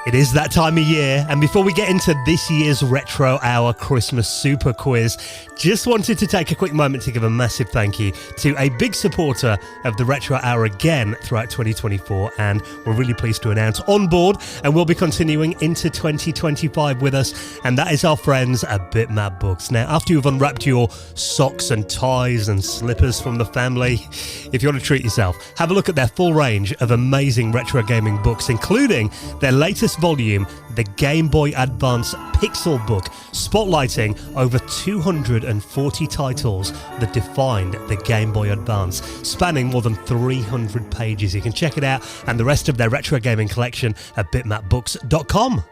It is that time of year, and before we get into this year's Retro Hour Christmas Super Quiz, just wanted to take a quick moment to give a massive thank you to a big supporter of the Retro Hour again throughout 2024, and we're really pleased to announce on board, and we'll be continuing into 2025 with us, and that is our friends at Bitmap Books. Now, after you've unwrapped your socks and ties and slippers from the family, if you want to treat yourself, have a look at their full range of amazing retro gaming books, including their latest volume, the Game Boy Advance Pixel Book, spotlighting over 240 titles that defined the Game Boy Advance, spanning more than 300 pages. You can check it out and the rest of their retro gaming collection at bitmapbooks.com.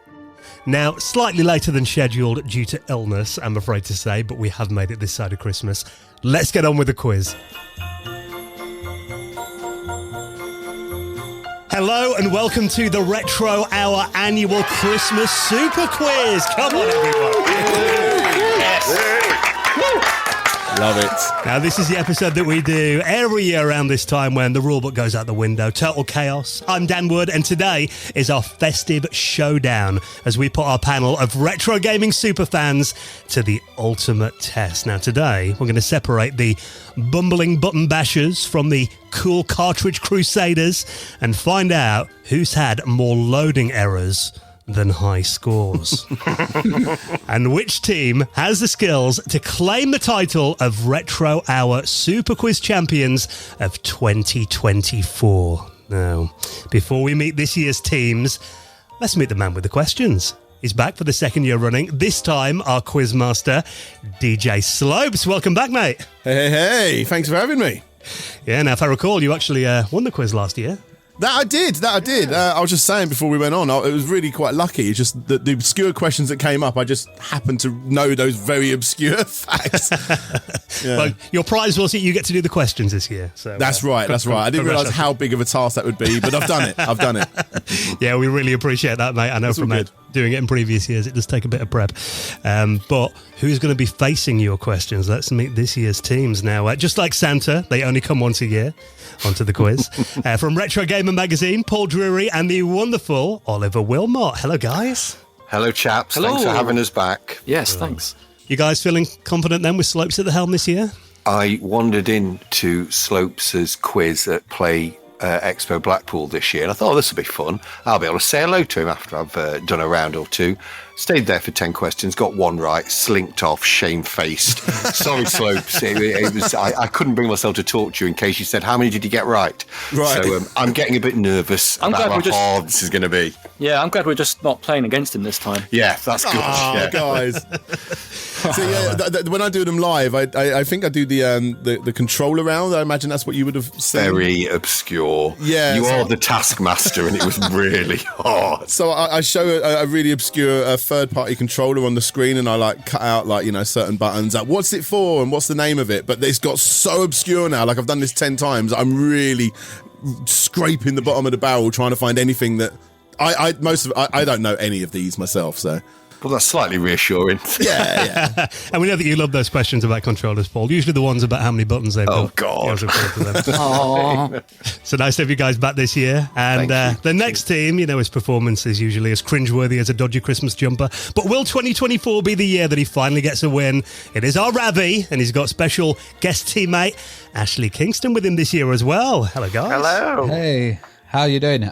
Now, slightly later than scheduled due to illness, I'm afraid to say, but we have made it this side of Christmas. Let's get on with the quiz. Hello and welcome to the Retro Hour annual Christmas Super Quiz. Come on, everyone. Yes. Love it. Now, this is the episode that we do every year around this time when the rulebook goes out the window. Total chaos. I'm Dan Wood, and today is our festive showdown as we put our panel of retro gaming superfans to the ultimate test. Now, today, we're going to separate the bumbling button bashers from the cool cartridge crusaders and find out who's had more loading errors than high scores. And which team has the skills to claim the title of Retro Hour Super Quiz Champions of 2024. Now, before we meet this year's teams, let's meet the man with the questions. He's back for the second year running. This time, our quizmaster, DJ Slopes. Welcome back, mate. Hey. Thanks for having me. Yeah, now, if I recall, you actually won the quiz last year. That I did. I was just saying before we went on, it was really quite lucky. It's just the obscure questions that came up, I just happened to know those very obscure facts. Yeah. Well, your prize was that you get to do the questions this year. So That's right. I didn't realise how big of a task that would be, but I've done it. Yeah, we really appreciate that, mate. I know from doing it in previous years, it does take a bit of prep. But who's going to be facing your questions? Let's meet this year's teams now. Just like Santa, they only come once a year onto the quiz. From Retro Gamer Magazine, Paul Drury and the wonderful Oliver Wilmot. Hello, guys. Hello, chaps. Hello. Thanks for having us back. Yes, thanks. You guys feeling confident then with Slopes at the helm this year? I wandered into Slopes' quiz at Play Expo Blackpool this year, and I thought, this will be fun. I'll be able to say hello to him after I've done a round or two. Stayed there for 10 questions, got one right, slinked off, shamefaced. Sorry, Slopes. It was, I couldn't bring myself to talk to you in case you said, how many did you get right? Right. So I'm getting a bit nervous about how hard this is going to be. Yeah, I'm glad we're just not playing against him this time. Yeah, that's good. Guys. So yeah, when I do them live, I think I do the controller round. I imagine that's what you would have said. Very obscure. Yeah, you are the taskmaster, and it was really hard. So I show a really obscure third-party controller on the screen, and I cut out certain buttons. What's it for, and what's the name of it? But it's got so obscure now. I've done this 10 times. I'm really scraping the bottom of the barrel trying to find anything that I don't know any of these myself. So. Well, that's slightly reassuring. Yeah. And we know that you love those questions about controllers, Paul. Usually the ones about how many buttons they've got. Oh, God. So nice to have you guys back this year. And the next team, his performance is usually as cringeworthy as a dodgy Christmas jumper. But will 2024 be the year that he finally gets a win? It is our Ravi, and he's got special guest teammate Ashley Kingston with him this year as well. Hello, guys. Hello. Hey, how are you doing?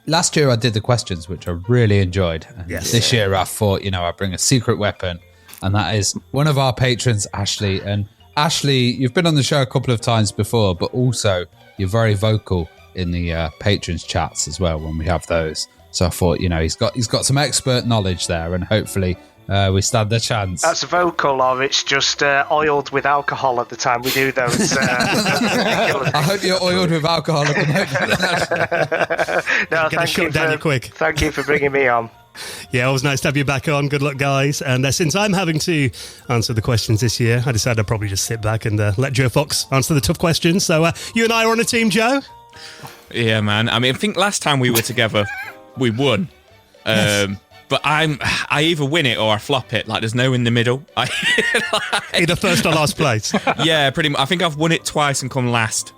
Last year I did the questions, which I really enjoyed. And this year I thought, I bring a secret weapon, and that is one of our patrons, Ashley. And Ashley, you've been on the show a couple of times before, but also you're very vocal in the patrons chats as well when we have those. So I thought, he's got some expert knowledge there, and hopefully we stand a chance. That's vocal, or it's just oiled with alcohol at the time we do those. I hope you're oiled with alcohol at the moment. No, thank you for bringing me on. Yeah, always nice to have you back on. Good luck, guys. And since I'm having to answer the questions this year, I decided I'd probably just sit back and let Joe Fox answer the tough questions. So you and I are on a team, Joe? Yeah, man. I think last time we were together, we won. Yes. But I either win it or I flop it. There's no in the middle. Either first or last place. Yeah, pretty much. I think I've won it twice and come last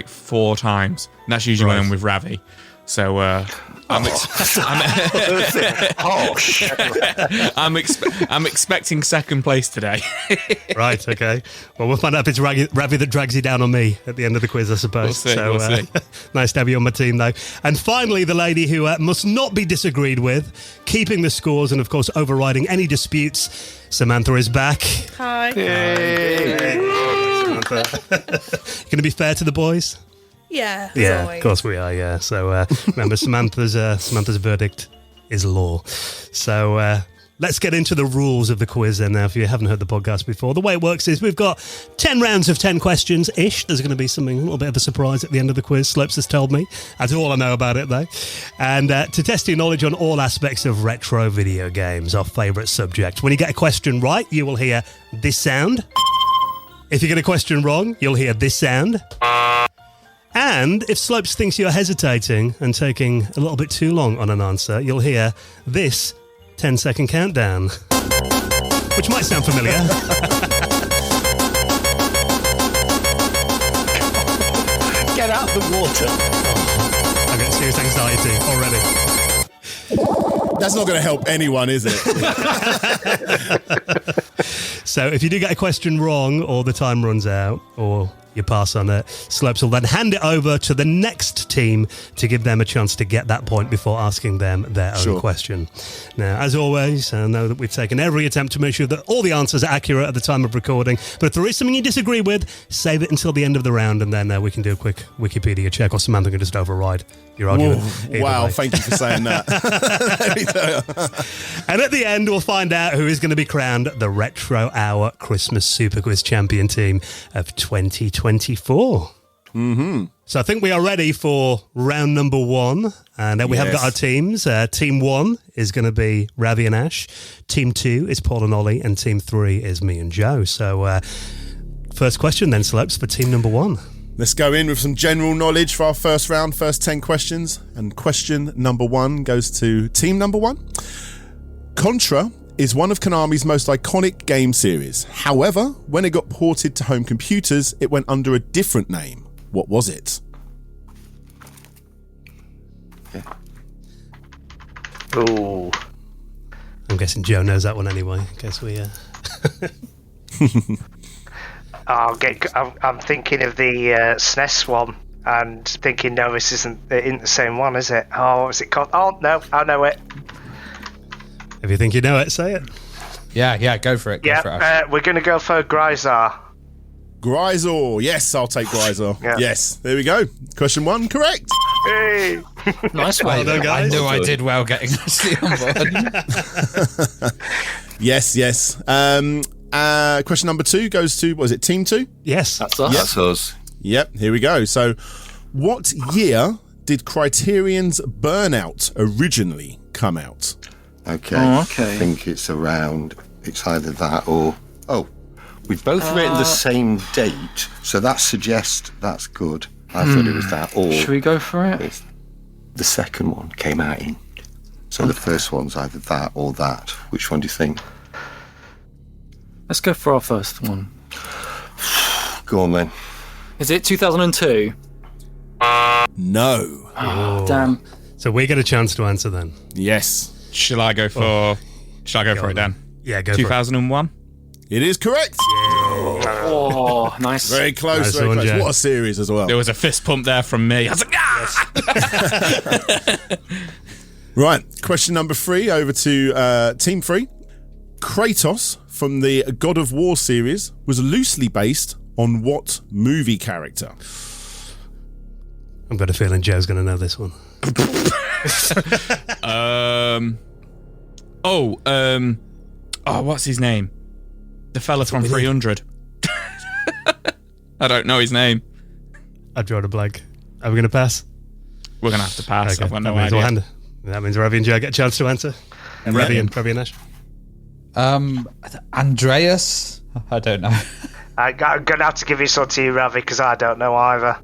4 times. And that's usually when I'm with Ravi. So I'm expecting second place today. Right, okay. Well, we'll find out if it's Ravi that drags you down on me at the end of the quiz, I suppose. We'll see. Nice to have you on my team, though. And finally, the lady who must not be disagreed with, keeping the scores and, of course, overriding any disputes. Samantha is back. Hi. Going to be fair to the boys? Yeah, Yeah, of course we are, yeah. So remember, Samantha's verdict is law. So let's get into the rules of the quiz then now, if you haven't heard the podcast before. The way it works is we've got 10 rounds of 10 questions-ish. There's going to be something, a little bit of a surprise at the end of the quiz. Slopes has told me. That's all I know about it, though. And to test your knowledge on all aspects of retro video games, our favourite subject. When you get a question right, you will hear this sound. If you get a question wrong, you'll hear this sound. And if Slopes thinks you're hesitating and taking a little bit too long on an answer, you'll hear this 10-second countdown, which might sound familiar. Get out the water. I'm getting serious anxiety already. That's not going to help anyone, is it? So if you do get a question wrong or the time runs out or you pass on it, Slopes will then hand it over to the next team to give them a chance to get that point before asking them their own question. Now, as always, I know that we've taken every attempt to make sure that all the answers are accurate at the time of recording, but if there is something you disagree with, save it until the end of the round and then we can do a quick Wikipedia check, or Samantha can just override your argument. Wow, thank you for saying that. And at the end, we'll find out who is going to be crowned the Retro Hour Christmas Super Quiz Champion Team of 2024. Mm-hmm. So I think we are ready for round number one. And then we have got our teams. Team 1 is going to be Ravi and Ash. Team 2 is Paul and Ollie. And Team 3 is me and Joe. So first question then, Slopes, for team number 1. Let's go in with some general knowledge for our first round, first 10 questions. And question number 1 goes to team number 1. Contra is one of Konami's most iconic game series. However, when it got ported to home computers, it went under a different name. What was it? Ooh. I'm guessing Joe knows that one anyway. I guess we... I'm thinking of the SNES one and thinking, no, this isn't the same one, is it? Oh, what was it called? Oh, no, I know it. If you think you know it, say it. Yeah, go for it. We're going to go for Gryzar. Gryzor. Yes, I'll take Gryzor. Yeah. Yes, there we go. Question 1, correct. Hey. Nice one. Well done, guys. I knew I did well getting Ashley on board. Yes. Question number 2 goes to, was it team 2? Yes. That's us. That's us. Yep, here we go. So, what year did Criterion's Burnout originally come out? Okay. Oh, okay. I think it's either that or... Oh, we've both written the same date, so that suggests that's good. I thought it was that, or... Should we go for it? it's the second one came out in. So the first one's either that or that. Which one do you think? Let's go for our first one. Go on then. Is it 2002? No. Oh, damn. So we get a chance to answer then. Yes. Shall I go for it, Dan? Yeah, go for it. 2001? It is correct. Oh, nice. Very close, Nice very one, close. Jack. What a series as well. There was a fist pump there from me. I was like, ah! Right, question number 3 over to team 3. Kratos from the God of War series was loosely based on what movie character? I've got a feeling Joe's going to know this one. What's his name? The fella from 300. I don't know his name. I've drawn a blank. Are we going to pass? We're going to have to pass. Okay. I've got no That means we'll idea. that means Ravi and Joe get a chance to answer. And Ravi and Ash. Andreas? I don't know. I'm going to have to give this one to you, Ravi, because I don't know either.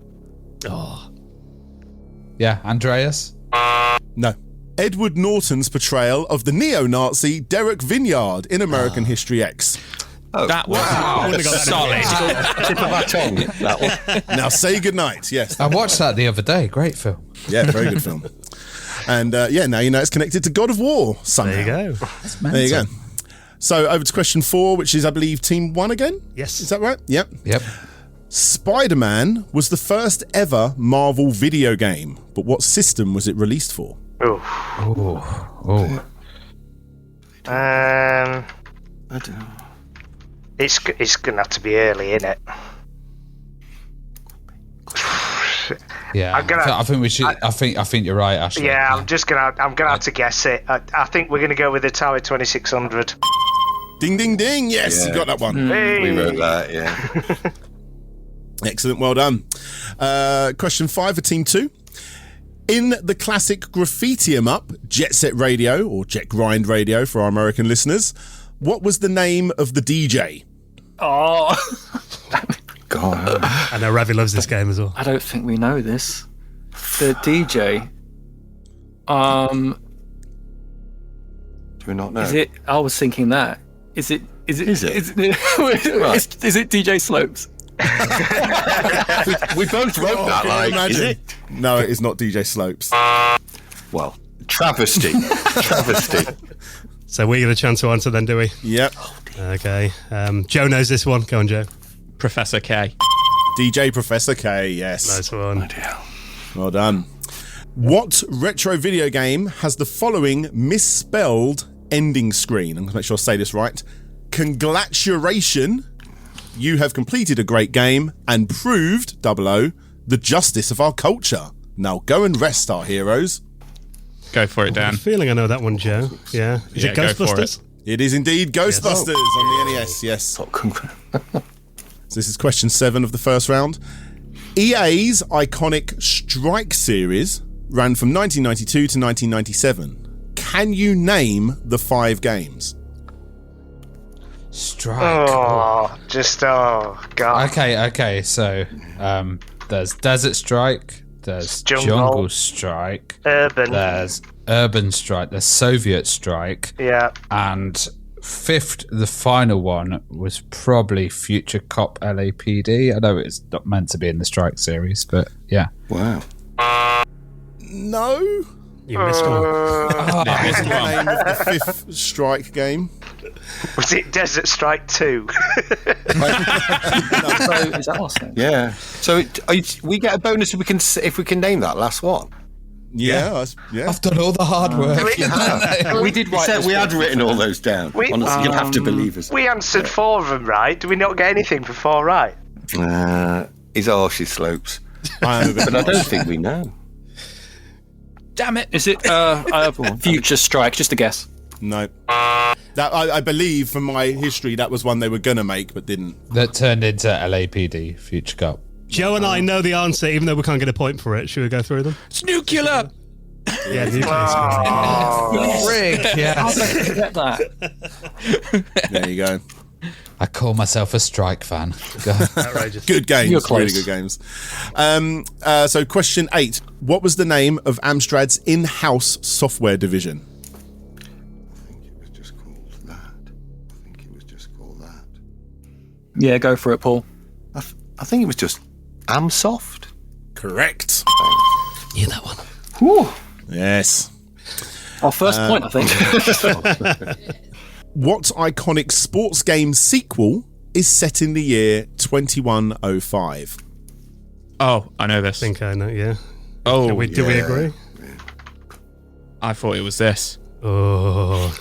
Oh, Yeah, Andreas? No. Edward Norton's portrayal of the neo-Nazi Derek Vinyard in American History X. That was solid. Tip of my tongue. That one. Now say goodnight. Yes. I watched that the other day. Great film. Yeah, very good film. And now you know it's connected to God of War somehow. There you go. There you go. So over to question 4, which is, I believe, Team 1 again? Yes. Is that right? Yep. Yep. Spider-Man was the first ever Marvel video game, but what system was it released for? Oh. I don't know. It's gonna have to be early, isn't it? Yeah. I think we should. I think you're right, Ashley. Yeah, I'm gonna have to guess it. I think we're gonna go with the Tower 2600. Ding, ding, ding. Yes, you got that one. Hey. We wrote that, yeah. Excellent. Well done. Question 5 for Team 2. In the classic graffiti 'em up, Jet Set Radio, or Jet Grind Radio for our American listeners, what was the name of the DJ? Oh, God. I know Ravi loves this game as well. I don't think we know this. The DJ. Do we not know? Is it? I was thinking that. Is it? Is it? Is it DJ Slopes? we both wrote that, like, Imagine. is it? No, it is not DJ Slopes. Well, travesty. So we get a chance to answer then, do we? Yep. Okay. Joe knows this one. Go on, Joe. Professor K. DJ Professor K, yes. Nice one. Well done. What retro video game has the following misspelled ending screen? I'm going to make sure I say this right. Congratulation. You have completed a great game and proved, 00, the justice of our culture. Now go and rest, our heroes. Go for it, I have Dan. a feeling I know that one, Joe. Yeah. Is it go for Ghostbusters? It is indeed Ghostbusters on the NES, yes. So this is question 7 of the first round. EA's iconic Strike series ran from 1992 to 1997. Can you name the 5 games? Strike. Oh, God. Okay. So, there's Desert Strike. There's Jungle Strike. Urban. There's Urban Strike. There's Soviet Strike. Yeah. And 5th, the final one, was probably Future Cop LAPD. I know it's not meant to be in the Strike series, but yeah. Wow. No. You missed one. What was the name of the 5th Strike game? Was it Desert Strike 2? So is that us then? Yeah. So we get a bonus if we can name that last one. Yeah. I've done all the hard work. We did write. We had written all those down. Honestly, you'll have to believe us. We answered 4 of them right. Do we not get anything for 4 right? He's Archie Slopes. But I don't think we know. Damn it. Is it Future Strike? Just a guess. No. That I believe from my history that was one they were gonna make but didn't. That turned into LAPD, Future Cop. Joe and I know the answer, even though we can't get a point for it. Should we go through them? Snookula. Yeah, nuclear. Rick, yes. How did I forget that? There you go. I call myself a Strike fan. Outrageous. Good games. You're close. Really good games. So question 8. What was the name of Amstrad's in-house software division? Yeah, go for it, Paul. I think it was just Amsoft. Correct. Yeah, that one. Whew. Yes. Our first point, I think. What iconic sports game sequel is set in the year 2105? Oh, I know this. I think I know, yeah. Oh, Do we agree? I thought it was this. Oh,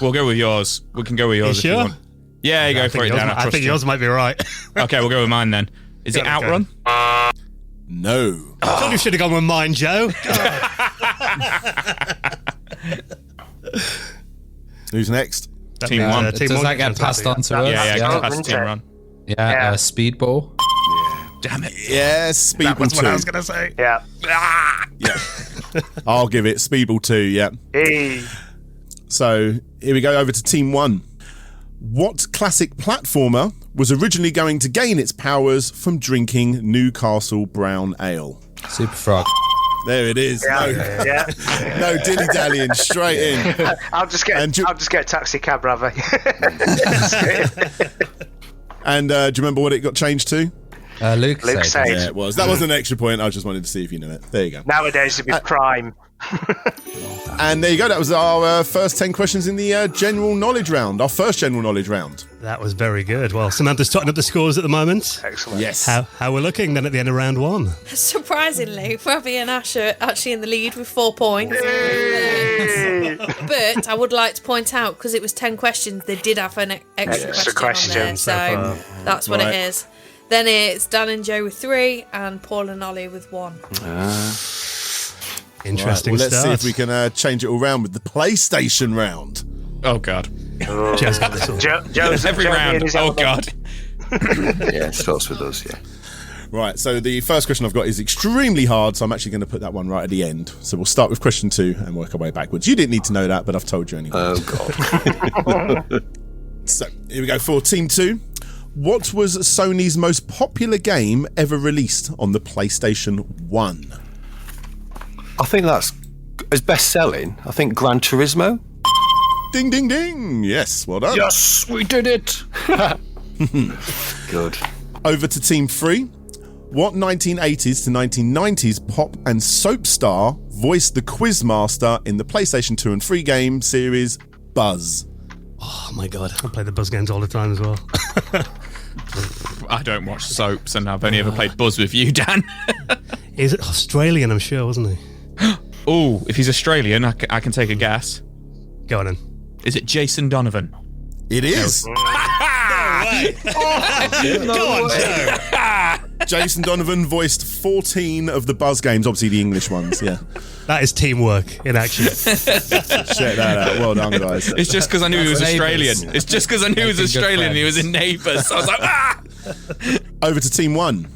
We'll go with yours. We can go with yours if you sure? want. Yeah, you go for it, Dan. I think yours might be right. Okay, we'll go with mine then. Is it Outrun? No. I thought you should have gone with mine, Joe. Who's next? Team one. Does that get passed on to us? Yeah, pass isn't Team it? Run. Yeah, Speedball. Damn it. Yes, That Speedball was 2. what I was going to say. Yeah. Yeah. I'll give it Speedball 2, yeah. Hey. So here we go over to Team 1. What classic platformer was originally going to gain its powers from drinking Newcastle Brown Ale? Super Frog. There it is. Yeah. No dilly-dallying, straight in. I'll just get a taxi cab, Ravi. And do you remember what it got changed to? Luke said. Yeah, it was. That wasn't an extra point. I just wanted to see if you knew it. There you go. Nowadays it'd be prime. And there you go. That was our first 10 questions in the general knowledge round. Our first general knowledge round. That was very good. Well, Samantha's totting up the scores at the moment. Excellent. Yes. How we're looking then at the end of round one? Surprisingly, Ravi and Ash are actually in the lead with 4 points. But I would like to point out, because it was 10 questions, they did have an extra question on there, so that's what it is. Then it's Dan and Joe with 3 and Paul and Ollie with 1. Interesting Let's start. see if we can change it all round with the PlayStation round. Oh God. Joe's got this one. Joe's Every round. Oh God. Yeah, it starts with us, yeah. Right, so the first question I've got is extremely hard, so I'm actually going to put that one right at the end. So we'll start with question 2 and work our way backwards. You didn't need to know that, but I've told you anyway. Oh God. So here we go for Team 2. What was Sony's most popular game ever released on the PlayStation 1? I think that's as best selling. I think Gran Turismo. Ding, ding, ding. Yes, well done. Yes, we did it. Good. Over to Team 3. What 1980s to 1990s pop and soap star voiced the Quizmaster in the PlayStation 2 and 3 game series Buzz? Oh my God, I play the Buzz games all the time as well. I don't watch soaps, and I've only ever played Buzz with you, Dan. Is it Australian, I'm sure, wasn't he? Oh, if he's Australian, I can take a guess. Go on then. Is it Jason Donovan? It is. Go on, Joe. Jason Donovan voiced 14 of the Buzz games, obviously the English ones, yeah. That is teamwork in action. Check that out. Well done, guys. It's just because I knew he was Australian. Neighbours. It's just because I knew he was Making good Australian and he friends. was in Neighbours. So I was like, ah! Over to Team 1.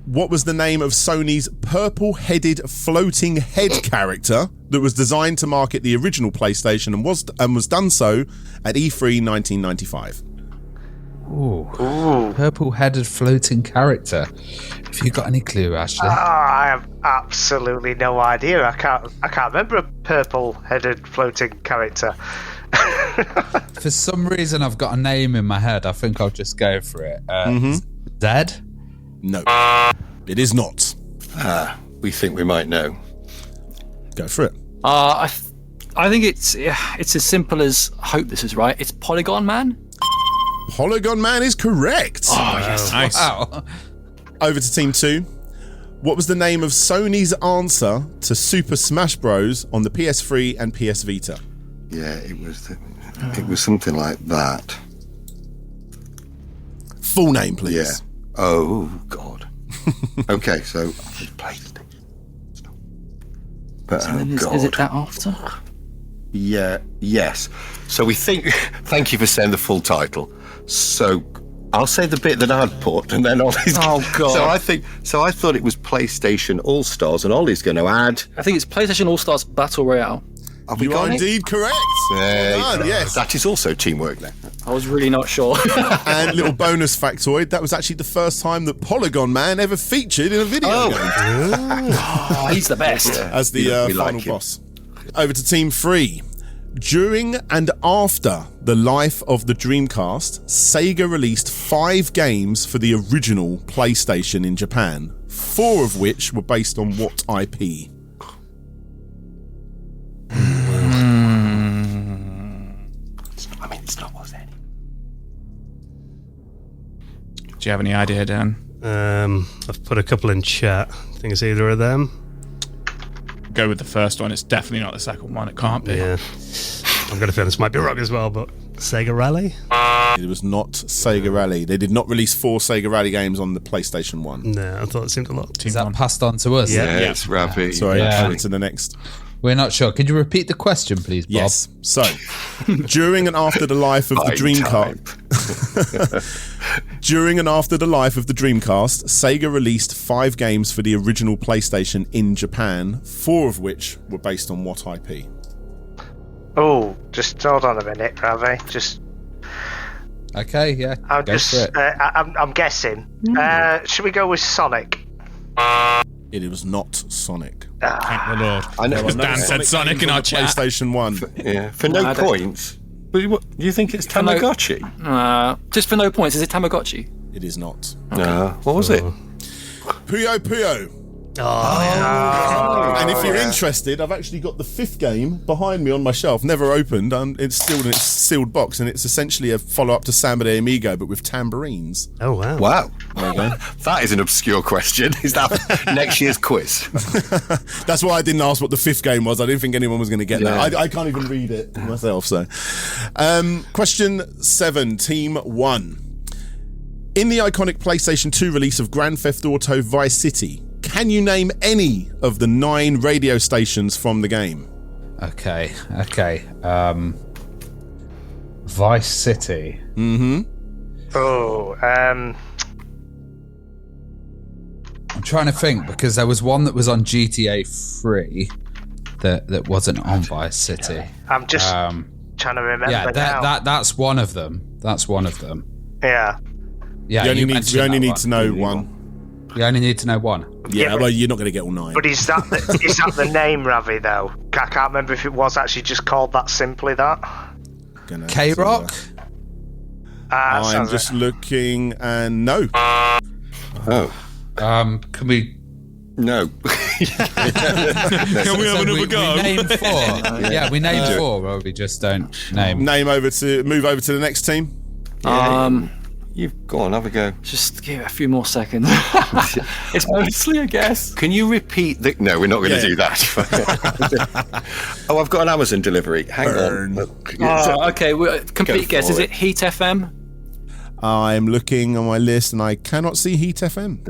What was the name of Sony's purple-headed floating head character that was designed to market the original PlayStation and was done so at E3 1995? Ooh. Purple-headed floating character. Have you got any clue, Ashley? I have absolutely no idea. I can't remember a purple-headed floating character. For some reason, I've got a name in my head. I think I'll just go for it. Zed? No. It is not. We think we might know. Go for it. I think it's as simple as, I hope this is right, it's Polygon Man. Polygon Man is correct. Oh, yes. Nice. Wow. Over to Team 2. What was the name of Sony's answer to Super Smash Bros. On the PS3 and PS Vita? Yeah, it was something like that. Full name, please. Yeah. Oh God. Okay, so PlayStation. But Is it that after? Yeah. Yes. So we think. Thank you for saying the full title. So I'll say the bit that I'd put, and then Ollie's. Oh, God. So I thought it was PlayStation All Stars, and Ollie's going to add. I think it's PlayStation All Stars Battle Royale. Have we You are got it? indeed correct. There Well you done, go. yes. That is also teamwork then. I was really not sure. And little bonus factoid, that was actually the first time that Polygon Man ever featured in a video game Oh, he's the best. as the We like final him. boss. Over to Team 3. During and after the life of the Dreamcast, Sega released 5 games for the original PlayStation in Japan, 4 of which were based on what IP? I mean, it's not what's any. Do you have any idea, Dan? I've put a couple in chat. I think it's either of them. Go with the first one. It's definitely not the second one. It can't be. Yeah. I'm going to feel this might be wrong as well, but Sega Rally? It was not Sega Rally. They did not release 4 Sega Rally games on the PlayStation 1. No, I thought it seemed a lot. Is that passed on to us? Yeah. Yeah, it's Ravi. Sorry, Yeah. on to the next. We're not sure. Could you repeat the question, please, Bob? Yes. So, during and after the life of the Fine Dreamcast, during and after the life of the Dreamcast, Sega released 5 games for the original PlayStation in Japan, 4 of which were based on what IP? Oh, just hold on a minute, Ravi. Just, Okay, yeah. I'm go just, for it. I'm guessing. Should we go with Sonic? It was not Sonic. Thank the Lord. I know. Because Dan said Sonic in our chat. PlayStation 1. For no points. But what, do you think it's Tamagotchi? Just for no points, is it Tamagotchi? It is not. What was it? Puyo Puyo. And if you're interested, I've actually got the 5th game behind me on my shelf, never opened. It's still in its sealed box, and it's essentially a follow-up to Samba de Amigo, but with tambourines. Oh, wow. Wow. There you go. That is an obscure question. Is that next year's quiz? That's why I didn't ask what the 5th game was. I didn't think anyone was going to get that. I can't even read it myself. So, question 7, Team 1. In the iconic PlayStation 2 release of Grand Theft Auto Vice City, can you name any of the 9 radio stations from the game? Okay. Vice City. I'm trying to think, because there was one that was on GTA 3 that wasn't on Vice City. I'm just trying to remember now. That's one of them. Yeah. Yeah, we only need to know one. You only need to know one. Yeah, well, you're not going to get all 9. But is that the name, Ravi, though? I can't remember if it was actually just called that, simply that. K-Rock? I'm just looking, and no. Oh. Can we... No. Can we have another go? We name 4. Yeah, we named 4, or we just don't name. Move over to the next team. You've go on, have a go. Just give it a few more seconds. It's mostly a guess. Can you repeat the... No, we're not going to do that. I've got an Amazon delivery. Hang on. Okay. Complete guess. Is it Heat FM? I'm looking on my list and I cannot see Heat FM.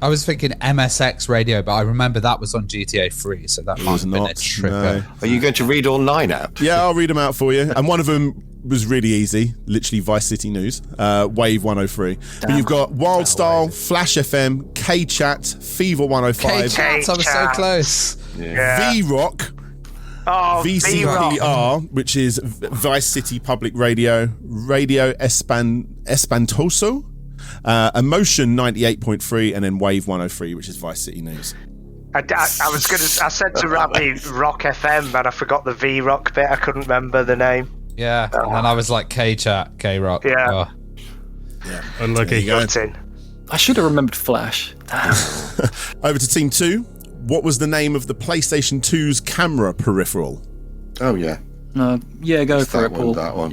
I was thinking MSX radio, but I remember that was on GTA 3, so that might have been a tripper. No. Are you going to read all 9 out? Yeah, I'll read them out for you. And one of them was really easy, literally Vice City News, Wave 103. But you've got Wild Style, Flash FM, K-Chat, Fever 105. K-Chat, I was so close. Yeah. V-Rock, VCPR, which is Vice City Public Radio, Radio Espantoso, Emotion 98.3, and then Wave 103, which is Vice City News. I said to Ravi Rock FM, and I forgot the V-Rock bit. I couldn't remember the name. Yeah, and I was like K-Chat, K-Rock. Yeah. Yeah. Unlucky. I should have remembered Flash. Damn. Over to Team 2. What was the name of the PlayStation 2's camera peripheral? Oh, yeah. Go for it, Paul. That one.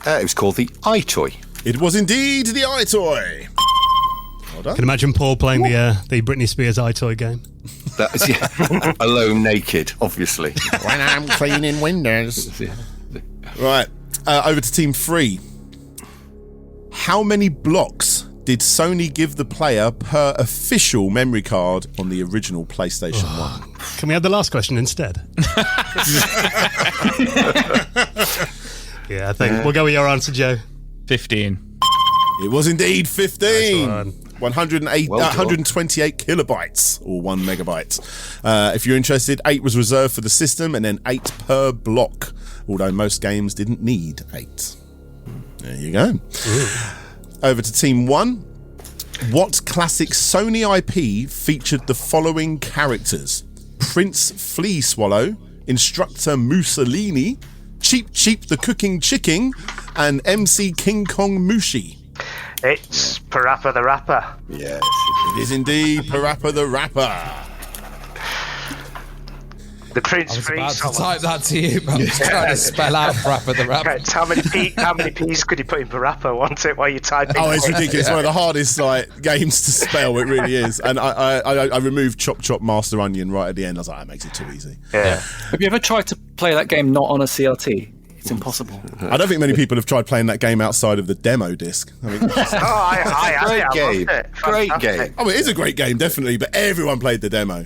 It was called the iToy. It was indeed the iToy. Well done. Can imagine Paul playing the Britney Spears iToy game. That is, alone naked, obviously. When I'm cleaning windows. Right, over to Team 3. How many blocks did Sony give the player per official memory card on the original PlayStation 1? Can we have the last question instead? Yeah, I think we'll go with your answer, Joe. 15. It was indeed 15. Nice 128 kilobytes, or 1 megabyte. If you're interested, 8 was reserved for the system, and then 8 per block, although most games didn't need 8. There you go. Over to Team 1. What classic Sony IP featured the following characters? Prince Flea Swallow, Instructor Mussolini, Cheap Cheap the Cooking Chicken, and MC King Kong Mushi. It's Parappa the Rapper. Yes, it is indeed Parappa the Rapper. The Prince I was Free about to Swallow. type that to you, but I was trying to spell out Parappa the Rapper. It's how many P's could you put in Parappa, wasn't it, while you're typing? Oh, it's ridiculous. It's one of the hardest games to spell. It really is. And I removed Chop Chop Master Onion right at the end. I was like, that makes it too easy. Yeah. Have you ever tried to play that game not on a CRT? It's impossible. I don't think many people have tried playing that game outside of the demo disc. I mean, I game. loved it. Great Fantastic. game. oh, it is a great game, definitely, but everyone played the demo.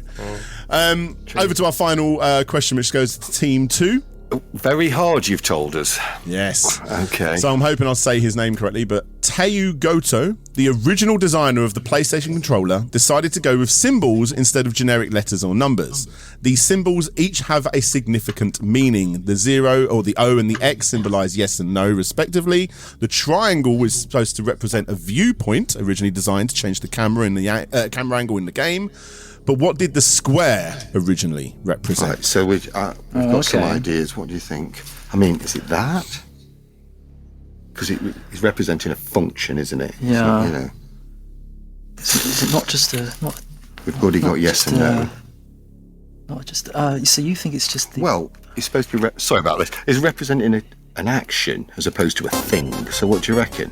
Over to our final question, which goes to Team 2. Very hard, you've told us. Yes. Okay. So I'm hoping I'll say his name correctly, but Teu Goto, the original designer of the PlayStation controller decided to go with symbols instead of generic letters or numbers. These symbols each have a significant meaning. The 0 or the O and the X symbolize yes and no respectively. The triangle was supposed to represent a viewpoint, originally designed to change the camera in the camera angle in the game. But what did the square originally represent? Right, so we've got some ideas. What do you think? I mean, is it that? Because it's representing a function, isn't it? Yeah. Not, you know. Is it not just a... We've already got yes and no. Not just... so you think it's just the... Well, it's supposed to be... sorry about this. It's representing an action as opposed to a thing. So what do you reckon?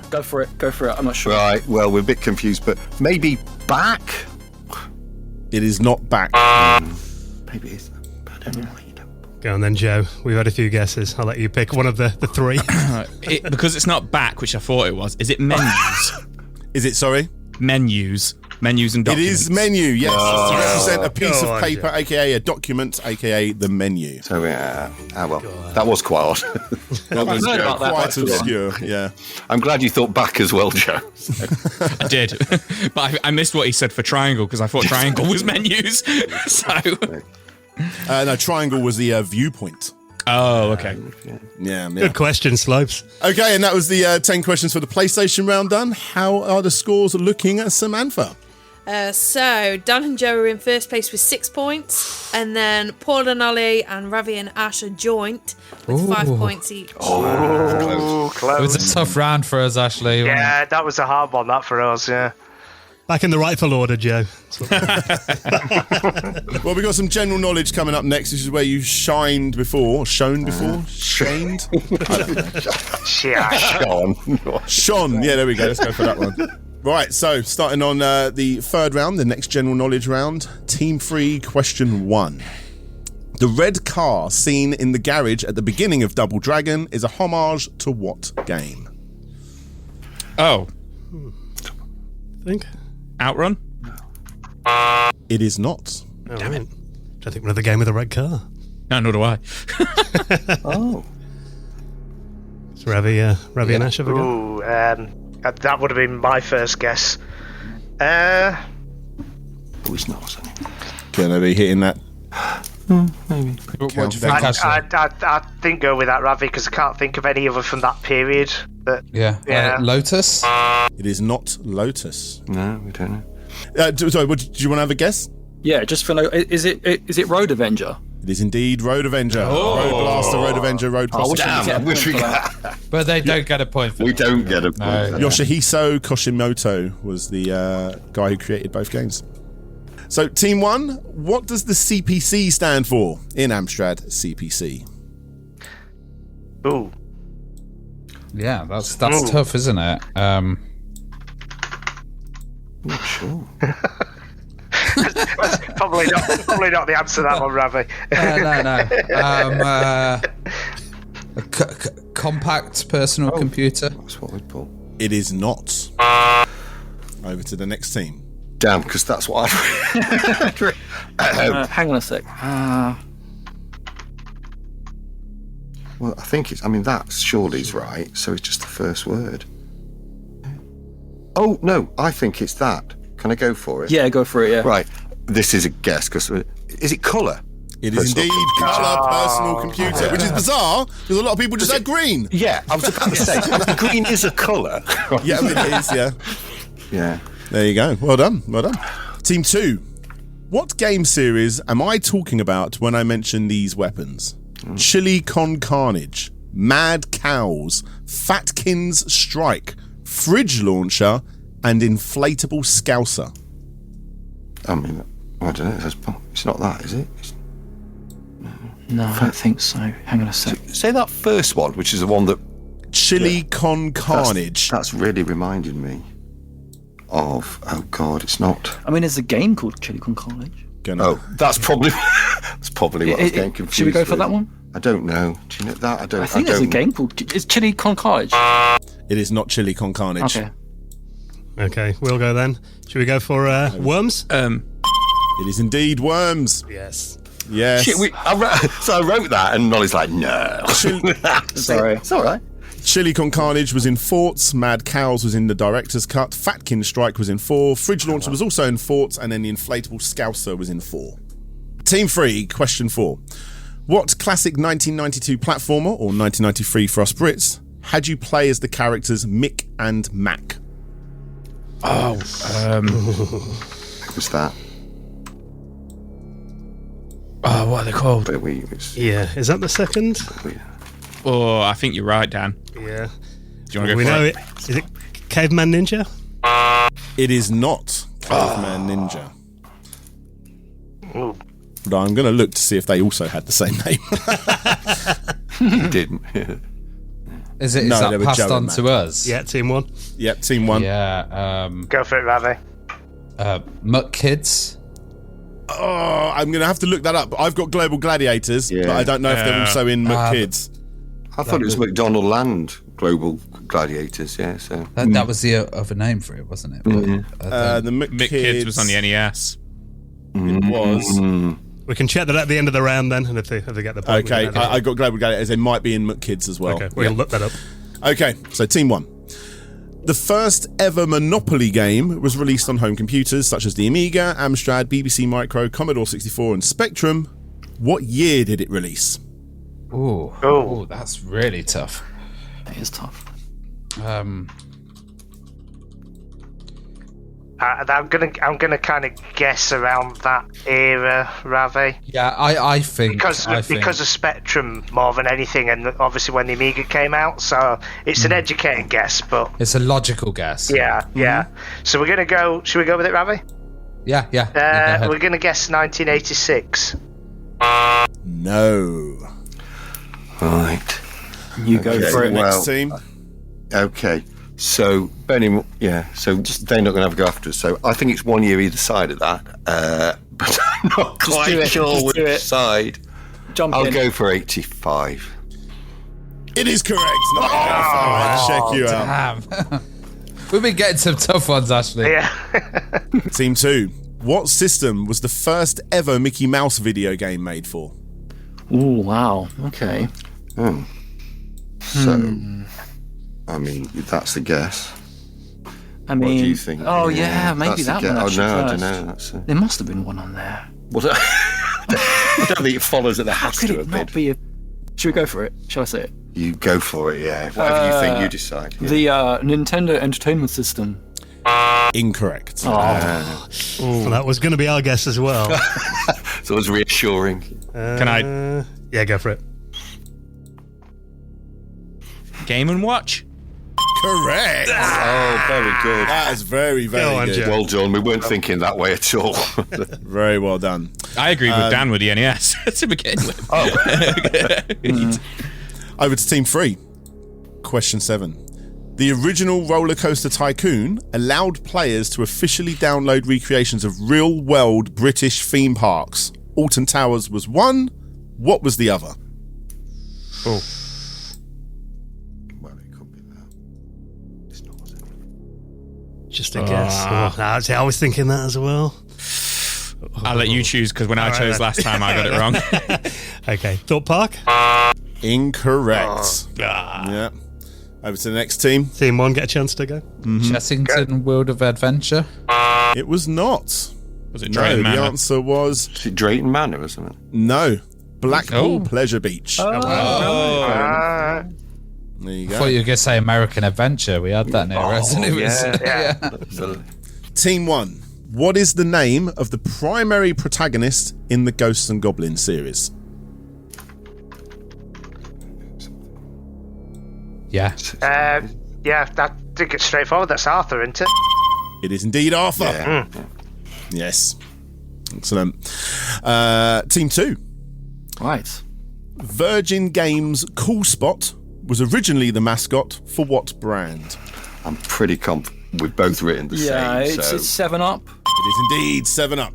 Go for it. I'm not sure. Right, well, we're a bit confused, but maybe back? It is not back. Maybe it is. But I don't know why you don't. Go on then, Joe. We've had a few guesses. I'll let you pick one of the three. Because it's not back, which I thought it was. Is it menus? Is it, sorry? Menus and documents. It is menu, yes. To represent a piece of paper, a.k.a. a document, a.k.a. the menu. So, well, that was quite odd. That was quite obscure, yeah. I'm glad you thought back as well, Joe. I did. But I missed what he said for triangle, because I thought triangle was menus. So... no, triangle was the viewpoint. Oh, okay. Yeah. Good question, Slopes. Okay, and that was the 10 questions for the PlayStation round done. How are the scores looking at Samantha? So, Dan and Joe are in first place with 6 points, and then Paul and Ollie and Ravi and Ash are joint with 5 points each. Oh, close. It was a tough round for us, Ashley. Yeah, that was a hard one, that for us, yeah. Back in the rightful order, Joe. Well, we've got some general knowledge coming up next. This is where you shined before. Shone before? Shined? Shone. Yeah, there we go. Let's go for that one. Right, so starting on the third round, the next general knowledge round. Team 3, question 1. The red car seen in the garage at the beginning of Double Dragon is a homage to what game? Oh. I think. Outrun? It is not. Oh, damn it. I think we're at the game with a red car. No, nor do I. Oh. So Ravi and Ash have a go? Ooh, that would have been my first guess. Oh, it's not, isn't it? Gonna be hitting that. Maybe. What do you think, Ashley? I think go with that, Ravi, because I can't think of any other from that period. But, yeah. Lotus? It is not Lotus. No, we don't know. Sorry, do you want to have a guess? Yeah, just for no... Is it Road Avenger? It is indeed Road Avenger. Road Blaster, Road Avenger, Road Prosecutor. But they don't get a point for that. We don't get a point. No. Yoshihisa Koshimoto was the guy who created both games. So, Team 1, what does the CPC stand for in Amstrad CPC? Ooh. Yeah, that's tough, isn't it? Not sure. probably not the answer to that one, Ravi. No. Compact personal computer. That's what we'd pull. It is not. Over to the next team. Damn, because that's what I'd... Hang on a sec. Well, I think it's... I mean, that's surely's right, so it's just the first word. Oh, no, I think it's that. Can I go for it? Yeah, go for it, yeah. Right, this is a guess, because... Is it colour? It is indeed colour personal computer, which is bizarre, because a lot of people just said green. Yeah, I was about to say, green is a colour. Yeah, I mean, it is, yeah. Yeah. There you go. Well done. Team 2. What game series am I talking about when I mention these weapons? Chili Con Carnage, Mad Cows, Fatkins Strike, Fridge Launcher, and Inflatable Scouser. I mean, I don't know. It's not that, is it? No, I don't think so. Hang on a sec. Say that first one, which is the one that... Chili Con Carnage. That's really reminded me of... Oh, God, it's not... I mean, there's a game called Chili Con Carnage. That's probably what I was getting confused. Should we go for that one? I don't know. Do you know that? I think there's a game called... Is Chili Con Carnage? It is not Chili Con Carnage. Okay, we'll go then. Should we go for Worms? It is indeed Worms. Yes. Yes. Shit, so I wrote that, and Nolly's like, no. Sorry. It's all right. Chili Con Carnage was in Forts, Mad Cows was in the director's cut, Fatkin Strike was in 4, Fridge Launcher was also in Forts, and then the Inflatable Scouser was in 4. Team 3, question 4. What classic 1992 platformer, or 1993 for us Brits, had you play as the characters Mick and Mac? What was that? Oh, what are they called? Yeah, is that the second? Oh, I think you're right, Dan. Yeah. Do you want to go We for know it? it. Is it Caveman Ninja? It is not Caveman Ninja. But I'm going to look to see if they also had the same name. You didn't. Is that they were passed Joe on and to us? Yeah, Team 1. Yep, Team 1. Yeah. Go for it, Ravi. Muck Kids. Oh, I'm going to have to look that up. I've got Global Gladiators, but I don't know if they're also in McKids. I thought it was McDonald Land Global Gladiators, yeah. So That was the other name for it, wasn't it? The Mick Kids was on the NES. It was. We can check that at the end of the round then, and if they get the point. Okay, I got Global Gladiators. They might be in McKids as well. Okay, we'll look that up. Okay, so Team 1. The first ever Monopoly game was released on home computers such as the Amiga, Amstrad, BBC Micro, Commodore 64 and Spectrum. What year did it release? Oh, that's really tough. It is tough. I'm gonna kind of guess around that era, Ravi. Yeah, I think because of Spectrum more than anything, and obviously when the Amiga came out, so it's an educated guess, but it's a logical guess. Yeah. So we're gonna go. Should we go with it, Ravi? Yeah. Go we're gonna guess 1986. No. right. You go for it. Next team. Okay. So so just they're not going to have a go after us. So I think it's 1 year either side of that, but I'm not quite sure which side. I'll go for 85. It is correct. Check you out. Damn. We've been getting some tough ones, Ashley. Yeah. Team 2. What system was the first ever Mickey Mouse video game made for? Oh, wow. Okay. So, I mean, that's the guess. I mean, what do you think? Oh, yeah, maybe that's that one. Oh, no, I don't know. There must have been one on there. I don't think it follows that there has Could to it have not been. be Should we go for it? Shall I say it? You go for it, yeah. Whatever you think, you decide. Yeah. The Nintendo Entertainment System. Incorrect. Well, that was going to be our guess as well. So it was reassuring. Can I? Yeah, go for it. Game & Watch? Correct. Oh, very good. That is very, very good. Well done. We weren't thinking that way at all. Very well done. I agree with Dan with the NES to begin with. Over to Team 3. Question 7. The original Roller Coaster Tycoon allowed players to officially download recreations of real-world British theme parks. Alton Towers was one. What was the other? Well, it could be that. It's not, was it? Just a guess. I was thinking that as well. I'll let you choose because when I chose last time, I got it wrong. Okay. Thought Park? Incorrect. Yeah. Over to the next team. Team 1 get a chance to go. Chessington World of Adventure? It was not. Was it Drayton Manor? The answer was... Is it Drayton Manor or something? No. Blackpool Pleasure Beach. Oh. There you I thought go. you were going to say American Adventure. We had that near us. And it was, Team 1. What is the name of the primary protagonist in the Ghosts and Goblins series? Yeah. Yeah, I think it's straightforward. That's Arthur, isn't it? It is indeed Arthur. Yeah. Yes. Excellent. Team 2. Right. Virgin Games Cool Spot was originally the mascot for what brand? I'm pretty confident we've both written the Yeah, same. it's So 7-Up. It is indeed 7-Up.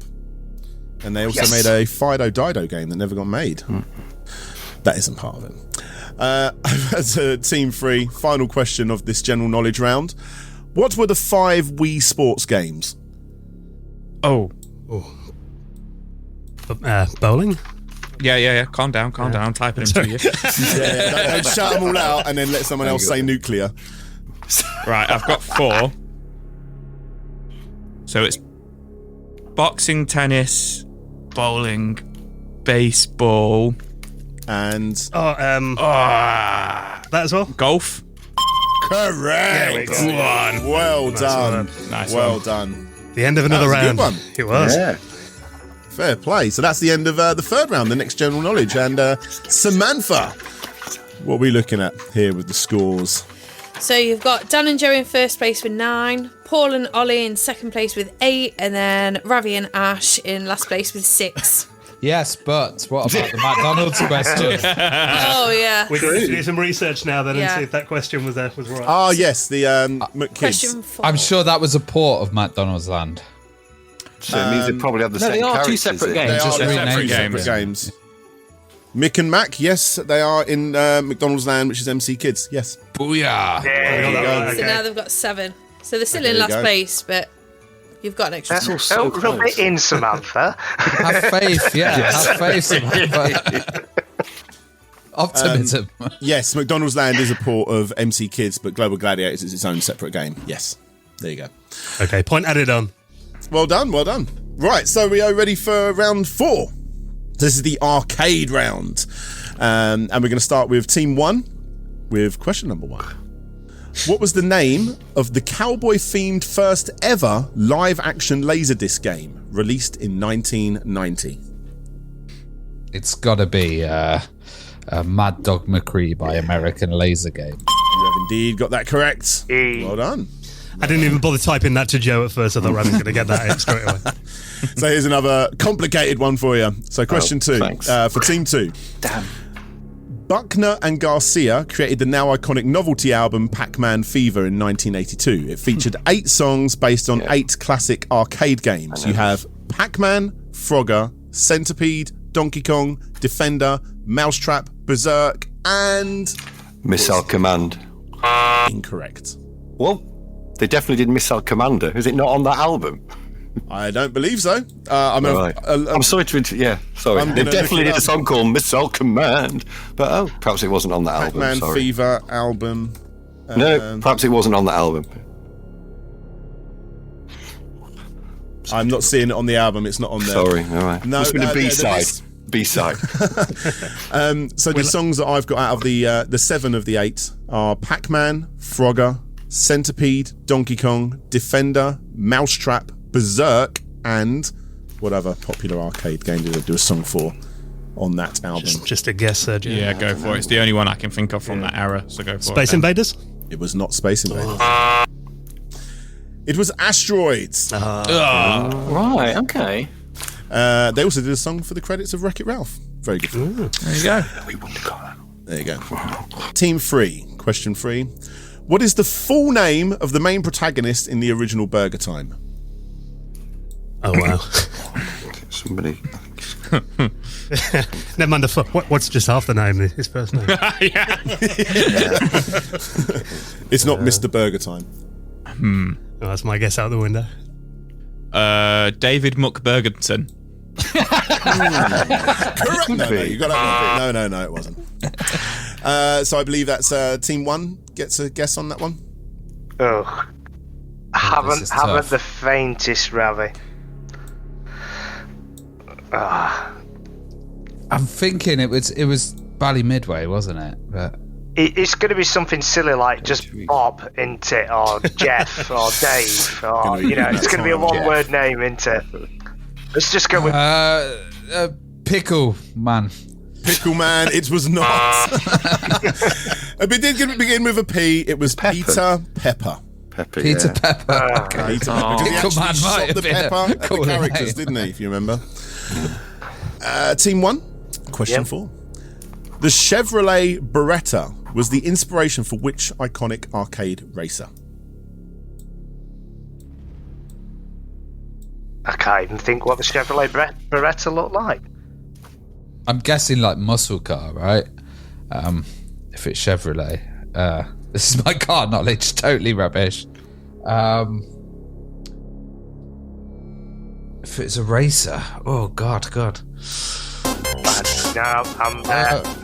And they also made a Fido Dido game that never got made. That isn't part of it. As a Team 3, final question of this general knowledge round. What were the 5 Wii Sports games? Bowling? Yeah. Calm down. I'm typing them to you. Don't shout them all out and then let someone else say nuclear. Right, I've got 4. So it's boxing, tennis, bowling, baseball, and that as well. Golf. Correct. Well done. Nice well one. done. The end of another round. A good one. It was. Yeah. Fair play. So that's the end of the third round, the next general knowledge. And Samantha, what are we looking at here with the scores? So you've got Dan and Joe in first place with 9, Paul and Ollie in second place with 8, and then Ravi and Ash in last place with 6. Yes, but what about the McDonald's question? Oh, yeah. We can do some research now then and see if that question was right. Oh, yes, the McKids. Question 4. I'm sure that was a port of McDonald's Land. So it means they probably have the same they are characters. two separate games. They Just are renamed separate games. Mick and Mac, yes, they are in McDonald's Land, which is MC Kids, yes. Booyah! There you go. So now they've got 7. So they're still There in you last go. place, but you've got an extra. That's all so Rub it in, Samantha. Have faith, have faith. Samantha. Optimism. Yes, McDonald's Land is a port of MC Kids, but Global Gladiators is its own separate game. Yes, there you go. Okay, point added on. Well done. Right, so we are ready for round 4. This is the arcade round. And we're going to start with Team 1 with question number 1. What was the name of the cowboy-themed first ever live-action Laserdisc game released in 1990? It's got to be Mad Dog McCree by American Laser Game. You have indeed got that correct. Well done. I didn't even bother typing that to Joe at first. I thought Ravi's going to get that in straight away. So here's another complicated one for you. So question 2 for Team 2. Damn. Buckner and Garcia created the now iconic novelty album Pac-Man Fever in 1982. It featured 8 songs based on 8 classic arcade games. You have Pac-Man, Frogger, Centipede, Donkey Kong, Defender, Mousetrap, Berserk, and... Missile Command. Incorrect. Well, they definitely did Missile Commander. Is it not on that album? I don't believe so. I'm sorry to sorry. They definitely did a song called Missile Command, but perhaps it wasn't on that album. Pac-Man Sorry. Fever album. No, perhaps it wasn't on that album. I'm not seeing it on the album. It's not on there. Sorry, all right. No, must have been a B-side. B-side. So the songs that I've got out of the 7 of the 8 are Pac-Man, Frogger, Centipede, Donkey Kong, Defender, Mousetrap, Berserk, and what other popular arcade game did they do a song for on that album? Just a guess, Sergio. Yeah, go for it. It's the only one I can think of from that era, so go for it. Space Invaders? It was not Space Invaders. It was Asteroids. Right, okay. They also did a song for the credits of Wreck-It Ralph. Very good. There you go. We wouldn't have got that. There you go. Team 3, question 3. What is the full name of the main protagonist in the original Burger Time? Oh, wow. Somebody. Never mind what's just half the name, his first name? It's not Mr. Burger Time. Oh, that's my guess out the window. David McBurgerton. Correct. No, you got that. No, it wasn't. So I believe that's Team 1 gets a guess on that one. Oh, haven't the faintest, Ravi. I'm thinking it was Bally Midway, wasn't it? But It's going to be something silly like just Bob, isn't it? Or Jeff, or Dave, or, it's going to be a one-word name, isn't it? Let's just go with... Pickle Man. Pickle Man, it was not. It did begin with a P. It was Peter Pepper. Peter Pepper. Okay. Peter Pepper. Because he Pickle Man actually might shot have the been a pepper at the cooler characters, name. didn't he, if you remember? Team 1, question 4. The Chevrolet Beretta was the inspiration for which iconic arcade racer? I can't even think what the Chevrolet Beretta looked like. I'm guessing like muscle car, right? If it's Chevrolet. This is my car knowledge, totally rubbish. If it's a racer, oh god. No,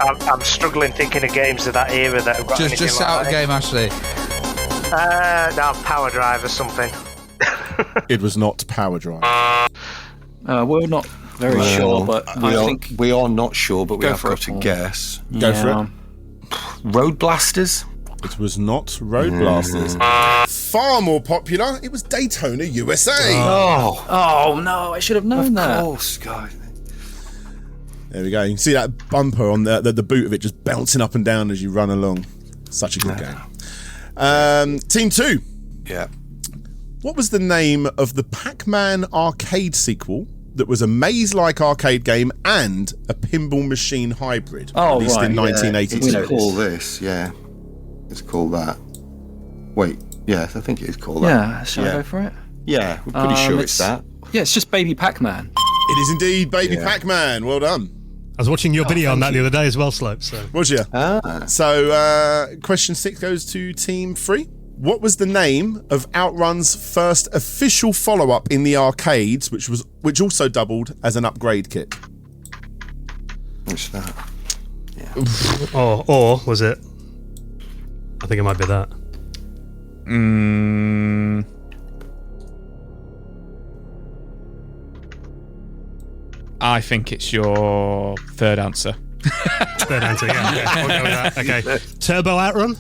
I'm struggling thinking of games of that era that have got Just shout a game, Ashley. No, Power Drive or something. It was not Power Drive. We're not very sure, but I think we are not sure, but we have got to guess. Go for it. Road Blasters? It was not Road Blasters. Far more popular, it was Daytona USA. Oh no, I should have known that. Of course, guys. There we go. You can see that bumper on the boot of it just bouncing up and down as you run along. Such a good game. Team 2. Yeah. What was the name of the Pac-Man arcade sequel that was a maze-like arcade game and a pinball machine hybrid, released in 1982? It's called this, yeah. It's called that. Wait, yes, I think it is called that. Yeah, shall I go for it? Yeah, we're pretty sure it's that. Yeah, it's just Baby Pac-Man. It is indeed Baby Pac-Man. Well done. I was watching your video on that the other day as well, Slope. So. Was you? So, question 6 goes to Team 3. What was the name of Outrun's first official follow-up in the arcades, which also doubled as an upgrade kit? What's that? Yeah. Or was it? I think it might be that. I think it's your third answer. Third answer, yeah. Okay, we'll go with that. Okay. Turbo Outrun?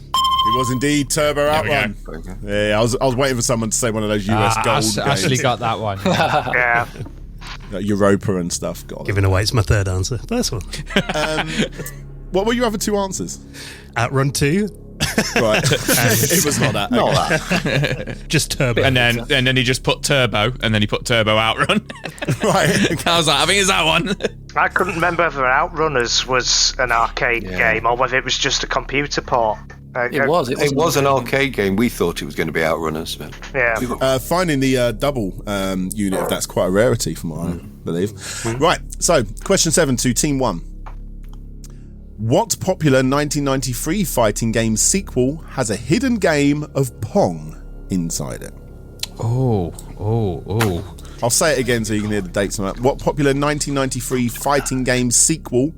It was indeed Turbo Outrun. Yeah, I was waiting for someone to say one of those US gold games. Ashley got that one. Yeah. Like Europa and stuff. Got Giving away, it's my third answer. First one. What were your other two answers? Outrun 2. Right. It was not that. Okay. Just Turbo. And then he just put Turbo, and then he put Turbo Outrun. Right. I was like, I think it's that one. I couldn't remember whether Outrunners was an arcade game or whether it was just a computer port. It was an arcade game. We thought it was going to be Outrunners. But yeah. Finding the double unit of that's quite a rarity, from what I believe. Right. So, question 7 to Team 1. What popular 1993 fighting game sequel has a hidden game of Pong inside it? Oh. I'll say it again so you can hear the dates on that. What popular 1993 fighting game sequel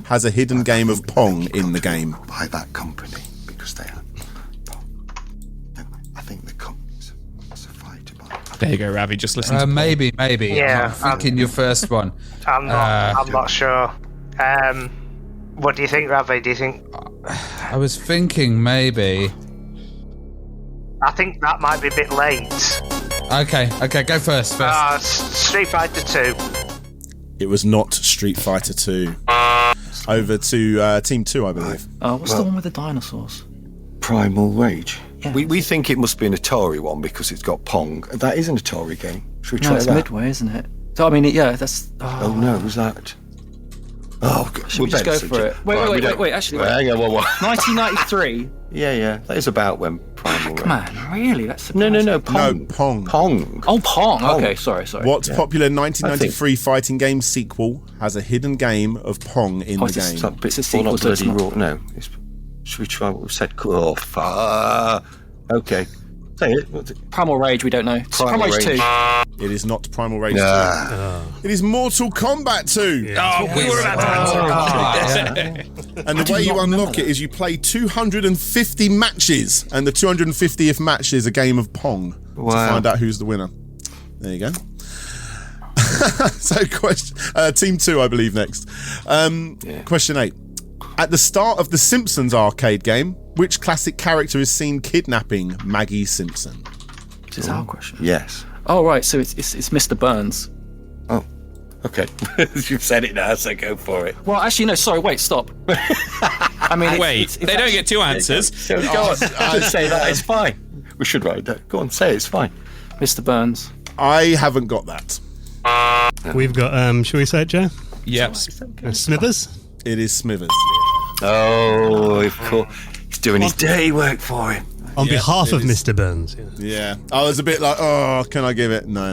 has a hidden game of Pong in the game? By that company, because they have Pong. I think the company's a fighter. There you go, Ravi. Just listen to maybe. Yeah, I'm thinking your first one. I'm not sure. What do you think, Ravi? Do you think? I was thinking maybe. I think that might be a bit late. Okay, go first. Street Fighter 2. It was not Street Fighter 2. Over to Team 2, I believe. What's the one with the dinosaurs? Primal Rage. Yeah. We think it must be an Atari one because it's got Pong. That is an Atari game. Should we try it's that? Midway, isn't it? So, I mean, that's... Oh, no, was that... Oh, should we just go for it? Wait, actually, wait. Hang on, 1993? Yeah. That is about when Primal Rage. Man, really? That's surprising. No, Pong. No, Pong. Pong. Oh, Pong. Okay, sorry. What popular 1993 fighting game sequel has a hidden game of Pong in the game? It's a sequel to it. No. Should we try what we've said? Oh, fuck. Okay. Say it. Primal Rage, we don't know. Primal Rage 2. It is not Primal Rage 2. It is Mortal Kombat 2. Yeah. Oh, we were about to answer. And the way you unlock it is you play 250 matches, and the 250th match is a game of Pong to find out who's the winner. There you go. So, Team 2, I believe, next. Question 8. At the start of the Simpsons arcade game, which classic character is seen kidnapping Maggie Simpson? This is our question. Yes. Oh, right, so it's Mr. Burns. Oh, okay. You've said it now, so go for it. Well, actually, no, sorry, wait, stop. I mean, they don't get two answers. So go on, just say that, it's fine. We should write that. Go on, say it, it's fine. Mr. Burns. I haven't got that. We've got, shall we say it, Joe? Yep. Smithers? It is Smithers. Oh, of course. He's doing his dirty work for him. On behalf of Mr. Burns. Yeah. I was a bit like, oh, can I give it? No.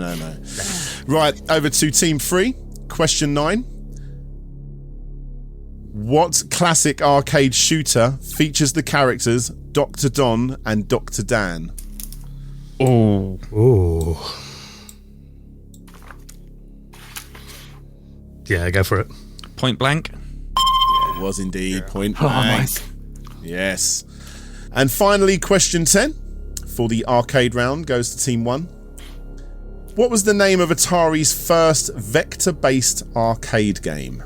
Right, over to Team 3. Question 9. What classic arcade shooter features the characters Dr. Don and Dr. Dan? Yeah, go for it. Point Blank? It was indeed Point Blank. Yes. And finally, question 10 for the arcade round goes to Team 1. What was the name of Atari's first vector-based arcade game?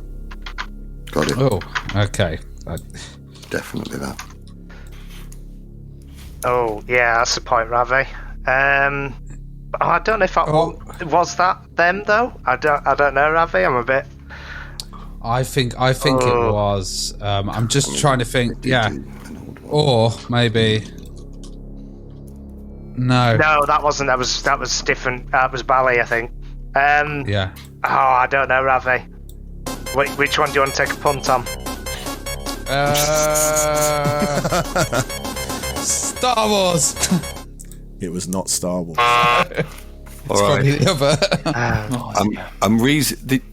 Got it. Oh, okay. Definitely that. Oh, yeah, that's a point, Ravi. I don't know if was that them though. I don't know, Ravi. I'm a bit. I think it was. I'm just trying to think. Yeah, or maybe. No, that wasn't. That was different. That was Bally, I think. Yeah. Oh, I don't know, Ravi. Which one do you want to take a punt on? Star Wars. It was not Star Wars. It's probably the other.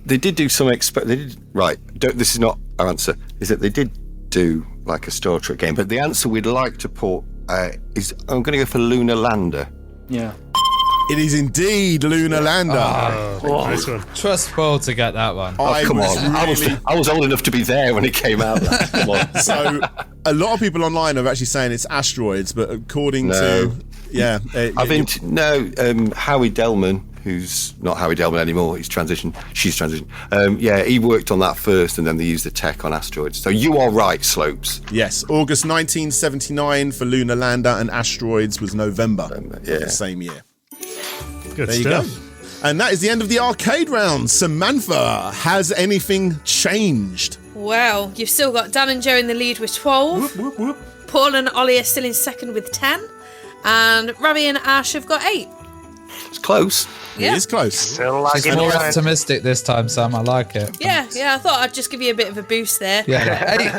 They did do some this is not our answer. Is that they did do like a Star Trek game, but the answer we'd like to put is I'm going to go for Lunar Lander. Yeah. It is indeed Lunar Lander. Nice one. Trust Paul to get that one. Come on. I was old enough to be there when it came out. Come on. So a lot of people online are actually saying it's asteroids, but according to Howie Delman, who's not Howie Delman anymore, she's transitioned. He worked on that first, and then they used the tech on asteroids. So you are right, Slopes. Yes, August 1979 for Lunar Lander, and asteroids was November of the same year. Good there stuff. You go. And that is the end of the arcade round. Samantha, has anything changed? Well, you've still got Dan and Joe in the lead with 12. Whoop, whoop, whoop. Paul and Ollie are still in second with 10. And Ravi and Ash have got 8. It's close. It is close. Still She's lagging more behind. optimistic this time, Sam. I like it. Yeah, I thought I'd just give you a bit of a boost there. Yeah. Eight.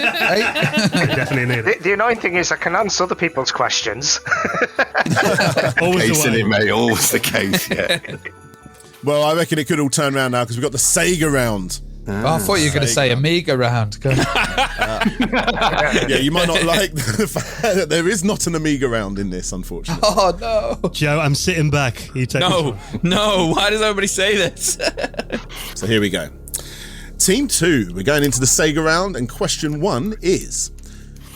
Definitely need it. The annoying thing is I can answer other people's questions. Always Case the in way. it, mate. Always the case. Yeah. Well, I reckon it could all turn around now because we've got the Sega round. I thought you were going to say Amiga round. Yeah, you might not like the fact that there is not an Amiga round in this, unfortunately. Oh, no. Joe, I'm sitting back. You take this one. No. Why does everybody say this? So here we go. Team 2, we're going into the Sega round, and question 1 is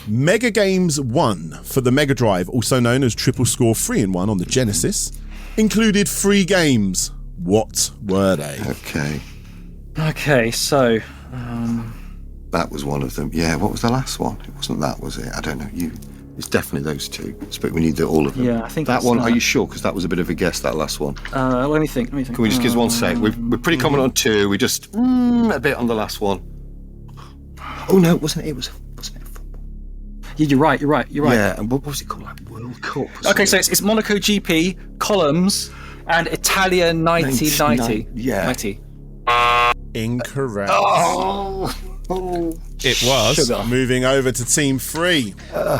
Mega Games 1 for the Mega Drive, also known as Triple Score 3-in-1 on the Genesis, included 3 games. What were they? Okay, so That was one of them. Yeah, what was the last one? It wasn't that, was it? I don't know. It's definitely those two. But we need all of them. Yeah, I think that it's one. that. Are you sure? Because that was a bit of a guess. That last one. let me think. Can we just give us 1 sec? We're pretty common on 2. We just a bit on the last one. Oh no, wasn't it? Wasn't it football? Yeah, you're right. Yeah, and what was it called? Like World Cup. Okay, so it's Monaco GP, Columns, and Italia 1990. Yeah. 90. Incorrect. It was Sugar. Moving over to Team 3.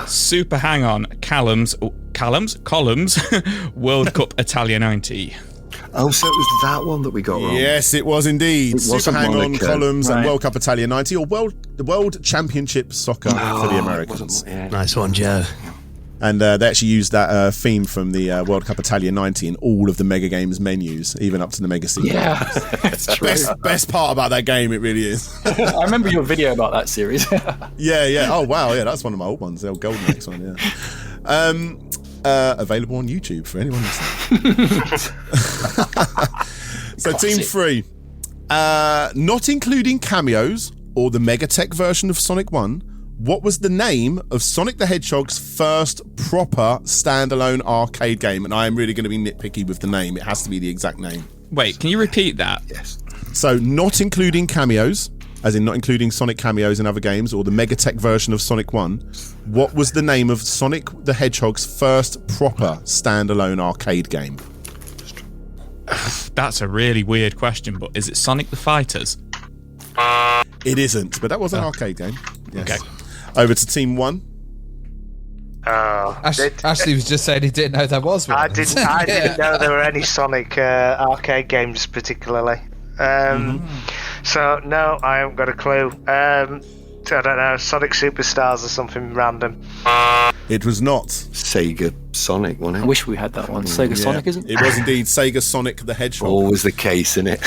Super Hang On Columns World Cup Italia 90. Oh, so it was that one that we got wrong. Yes, it was indeed. It Super wasn't Hang On, Monaco. Columns, and Right. World Cup Italia 90, or the World Championship Soccer for the Americans. Nice one, Joe. And they actually used that theme from the World Cup Italia 90 in all of the Mega Games menus, even up to the Mega Sequence. Yeah, that's true. Best part about that game, it really is. I remember your video about that series. Yeah. Oh, wow. Yeah, that's one of my old ones, the old Golden Axe one, yeah. Available on YouTube for anyone listening. So, Team 3. Not including cameos or the Megatech version of Sonic 1, what was the name of Sonic the Hedgehog's first proper standalone arcade game? And I am really going to be nitpicky with the name. It has to be the exact name. Wait, can you repeat that? Yes. So, not including cameos, as in not including Sonic cameos in other games, or the Megatech version of Sonic 1, what was the name of Sonic the Hedgehog's first proper standalone arcade game? That's a really weird question, but is it Sonic the Fighters? It isn't, but that was an arcade game. Yes. Okay. Over to Team 1. Ashley was just saying he didn't know there was one. I didn't know there were any Sonic arcade games particularly. So no, I haven't got a clue. I don't know, Sonic Superstars or something random. It was not. Sega Sonic, wasn't it? I wish we had that one. Sega Sonic, isn't it? It was indeed Sega Sonic the Hedgehog. Always the case, isn't it?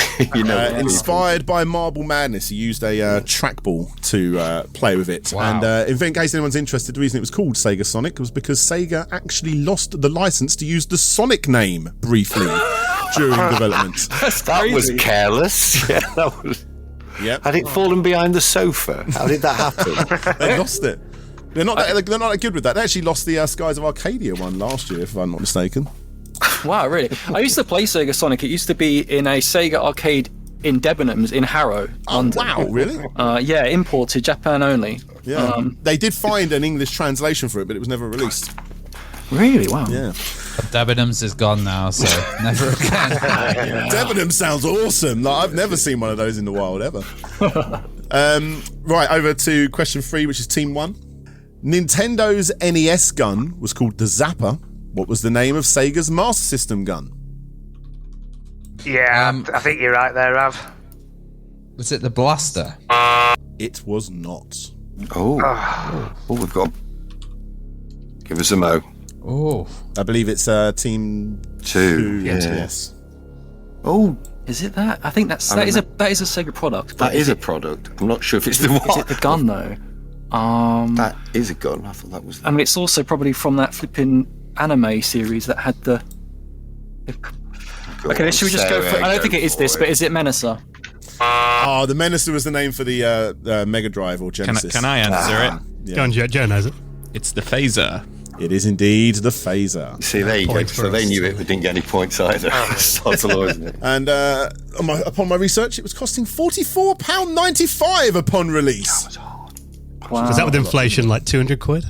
Inspired by Marble Madness, he used a trackball to play with it. Wow. And in case anyone's interested, the reason it was called Sega Sonic was because Sega actually lost the license to use the Sonic name briefly during development. That was careless. Yeah, that was. Yep. Had it fallen behind the sofa? How did that happen? They lost it. They're not that good with that. They actually lost the Skies of Arcadia one last year, if I'm not mistaken. Wow, really? I used to play Sega Sonic. It used to be in a Sega arcade in Debenhams in Harrow, London. Wow, really? Yeah, imported, Japan only. Yeah. They did find an English translation for it, but it was never released. Really? Wow. Yeah. Debenhams is gone now, so never again. Debenhams sounds awesome. Like, I've never seen one of those in the wild ever. Right, over to question 3, which is Team 1. Nintendo's NES gun was called the Zapper. What was the name of Sega's Master System gun? Yeah, I think you're right there, Rav. Was it the Blaster? It was not. Oh, we've got. Give us a mo. Oh, I believe it's Team 2. Yeah. Yes. Oh, Is it that? I think that is a Sega product. that is a product. I'm not sure if it's the one. Is it the gun though? That is a gun. I thought that was. I mean, it's also probably from that flipping anime series that had the. Okay, should we just go for? I don't think it is this, but is it Menacer? Oh, the Menacer was the name for the Mega Drive or Genesis. Can I answer it? Yeah. Go on, Joe knows it. It's the phaser. It is indeed the Phaser. See, there you go. So they knew it, but didn't get any points either. Starts all, isn't it? And upon my research, it was costing £44.95 upon release. Wow. Is that with inflation like 200 quid?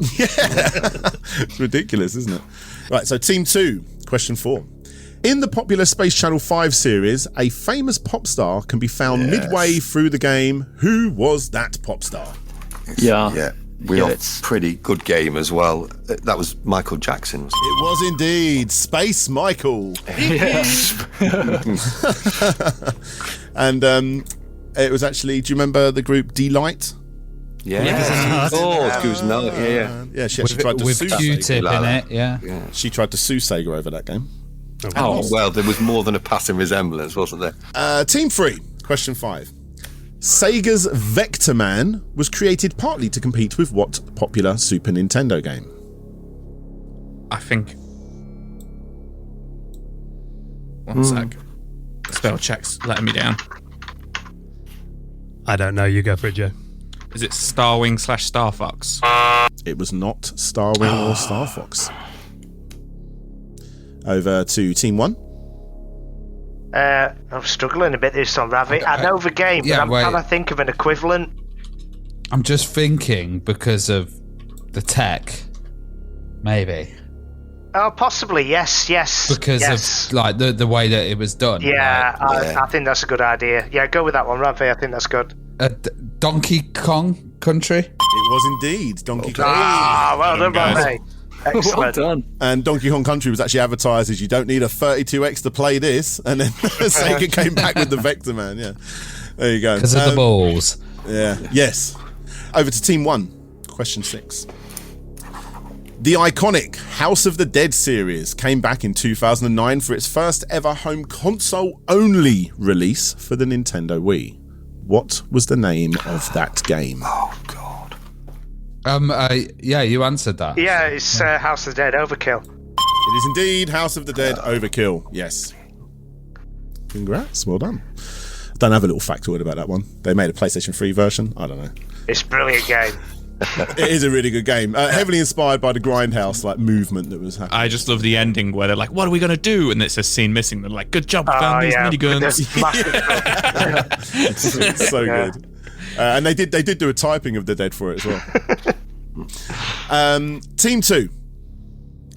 It's ridiculous, isn't it? Right, so Team 2, question 4. In the popular Space Channel 5 series, a famous pop star can be found midway through the game. Who was that pop star? Yeah. We Yeah, got it's- pretty good game as well. That was Michael Jackson. Wasn't It was indeed Space Michael. And it was actually, do you remember the group Delight? it? Yeah. Yeah, she actually tried to with sue Q-tip like in that. it, yeah. She tried to sue Sega over that game. Oh, well, there was more than a passing resemblance, wasn't there? Team 3, question 5. Sega's Vector Man was created partly to compete with what popular Super Nintendo game? I think. One sec. Spell check's letting me down. I don't know. You go for it, Joe. Is it Starwing/Star Fox? It was not Starwing or Star Fox. Over to Team 1. I'm struggling a bit this on Ravi. I know the game, yeah, but I'm wait. trying to think of an equivalent. I'm just thinking because of the tech, maybe. Oh, possibly, yes. Because of like the way that it was done. Yeah, like, I think that's a good idea. Yeah, go with that one, Ravi. I think that's good. Donkey Kong Country. It was indeed Donkey Kong. Ah, well done, Ravi. Well Excellent. done. And Donkey Kong Country was actually advertised as you don't need a 32X to play this. And then Sega came back with the Vector Man. Yeah. There you go. Because of the balls. Yeah. Yes. Over to Team 1. Question 6. The iconic House of the Dead series came back in 2009 for its first ever home console-only release for the Nintendo Wii. What was the name of that game? Oh, God. Yeah, you answered that. Yeah, it's House of the Dead Overkill. It is indeed House of the Dead Overkill. Yes. Congrats. Well done. I don't have a little factoid about that one. They made a PlayStation 3 version. I don't know. It's a brilliant game. It is a really good game. Heavily inspired by the Grindhouse like movement that was happening. I just love the ending where they're like, "What are we gonna do?" And it says "scene missing." They're like, "Good job, we found these miniguns." It's so good. And they did do a typing of the Dead for it as well. Team 2.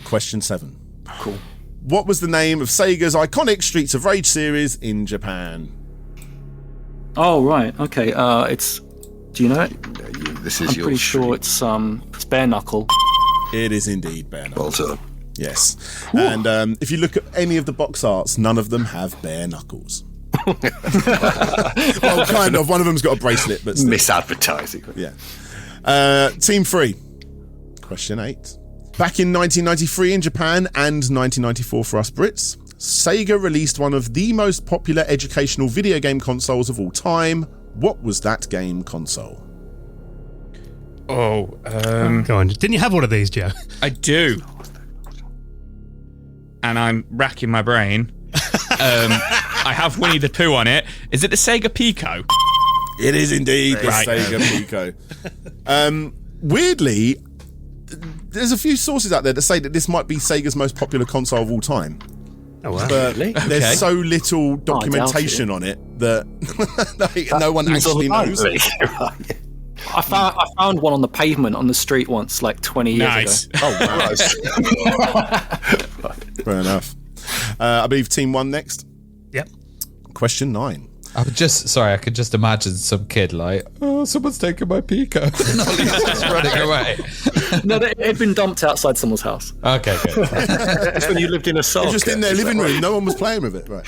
Question 7. Cool. What was the name of Sega's iconic Streets of Rage series in Japan? Oh right, okay. It's. Do you know it? This is I'm your pretty sure street. it's Bare Knuckle. It is indeed Bare Knuckle. Well done. Yes. And if you look at any of the box arts, none of them have bare knuckles. Well, kind of. One of them's got a bracelet, but still. Misadvertising. Yeah. Team 3. Question 8. Back in 1993 in Japan and 1994 for us Brits, Sega released one of the most popular educational video game consoles of all time. What was that game console? Oh, Go on. Didn't you have one of these, Joe? I do. And I'm racking my brain. I have Winnie the Pooh on it. Is it the Sega Pico? It is indeed the Right. Sega Pico. Weirdly, there's a few sources out there that say that this might be Sega's most popular console of all time. Oh, wow. But Okay. there's so little documentation on it that no one actually knows. I found one on the pavement on the street once, like 20 years Nice. ago. Oh, wow. Fair enough. I believe Team 1 next. Yep. Question 9. I could just imagine some kid like, oh, someone's taken my Pico. And Ollie's just running away. No, it had been dumped outside someone's house. Okay, good. That's when you lived in a socket. Just in their living room. No one was playing with it. Right.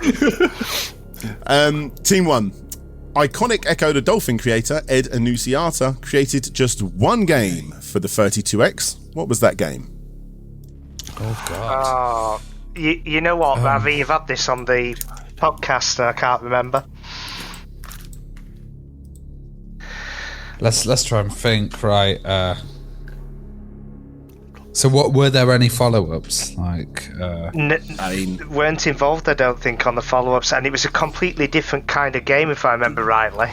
Team 1. Iconic Echo the Dolphin creator, Ed Annunziata, created just one game for the 32X. What was that game? Oh, God. You know what, Ravi? You've had this on the podcast. I can't remember. Let's try and think, right. So what were there any follow-ups? Like Weren't involved, I don't think, on the follow-ups, and it was a completely different kind of game, if I remember rightly.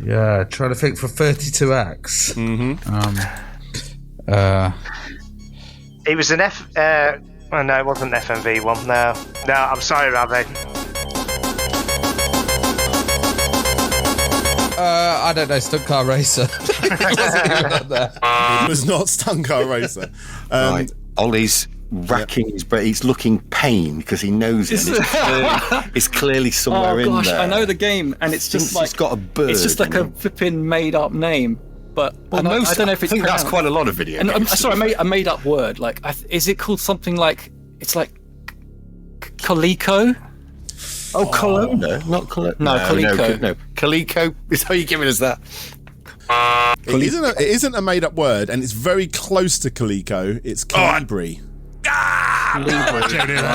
yeah, trying to think for 32X. It was an oh no, it wasn't an FMV one. No, I'm sorry, Ravi. I don't know, Stunt Car Racer. It wasn't even on there. It was not Stunt Car Racer. Right. Ollie's racking his brain. He's looking pain because he knows it. It's clearly somewhere in there. I know the game, and it's just like it's got a bird. It's just like a flipping made-up name. But I don't know if it's. I think that's quite a lot of video And games. sorry, a made-up word. Like, is it called something like? It's like Coleco. Oh, Colonna, not Colonna. No, Coleco. No, Coleco. Is how you giving us that? It isn't a made-up word, and it's very close to Coleco. It's Calibri.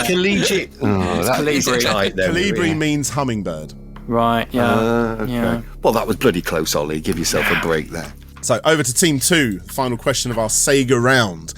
Collegiate. Oh, that is Calibri. tight there. Calibri means hummingbird. Right. Yeah. Okay. Yeah. Well, that was bloody close, Ollie. Give yourself a break there. So over to Team 2, final question of our Sega round.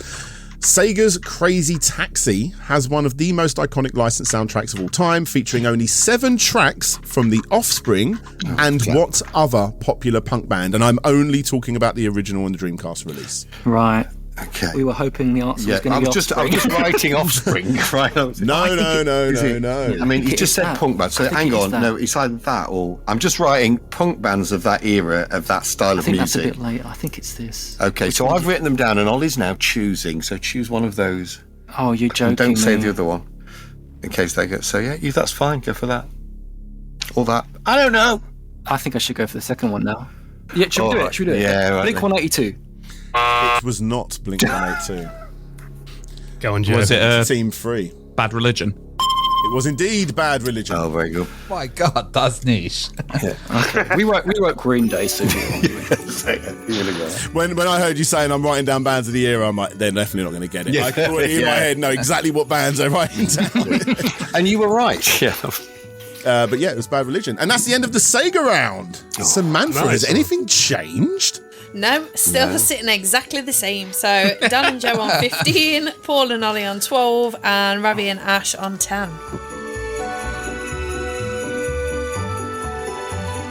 Sega's Crazy Taxi has one of the most iconic licensed soundtracks of all time, featuring only 7 tracks from The Offspring and what other popular punk band? And I'm only talking about the original and the Dreamcast release. Right. Okay. We were hoping the answer was going to be I was just writing Offspring. Right? No. I mean, you just said punk band. So hang on. No, it's either that or I'm just writing punk bands of that era, of that style of music. That's a bit late. I think it's this. Okay, so I've written them down and Ollie's now choosing. So choose one of those. Oh, you're joking. And don't say me. the other one in case they go. So yeah, that's fine. Go for that. Or that. I don't know. I think I should go for the second one now. Yeah, should we do it? Should we do it? Yeah, right Blink then. 182. It was not Blink-182. Go on, Joe. Was it Team 3. Bad Religion? It was indeed Bad Religion. Oh, very good. My God, that's niche. We wrote Green Day, so When I heard you saying I'm writing down bands of the era, I'm like, they're definitely not going to get it. I thought in my head know exactly what bands they're writing down. And you were right. Yeah. But yeah, it was Bad Religion. And that's the end of the Sega round. Samantha, has anything changed? No, still sitting exactly the same. So Dan and Joe on 15, Paul and Ollie on 12, and Ravi and Ash on 10.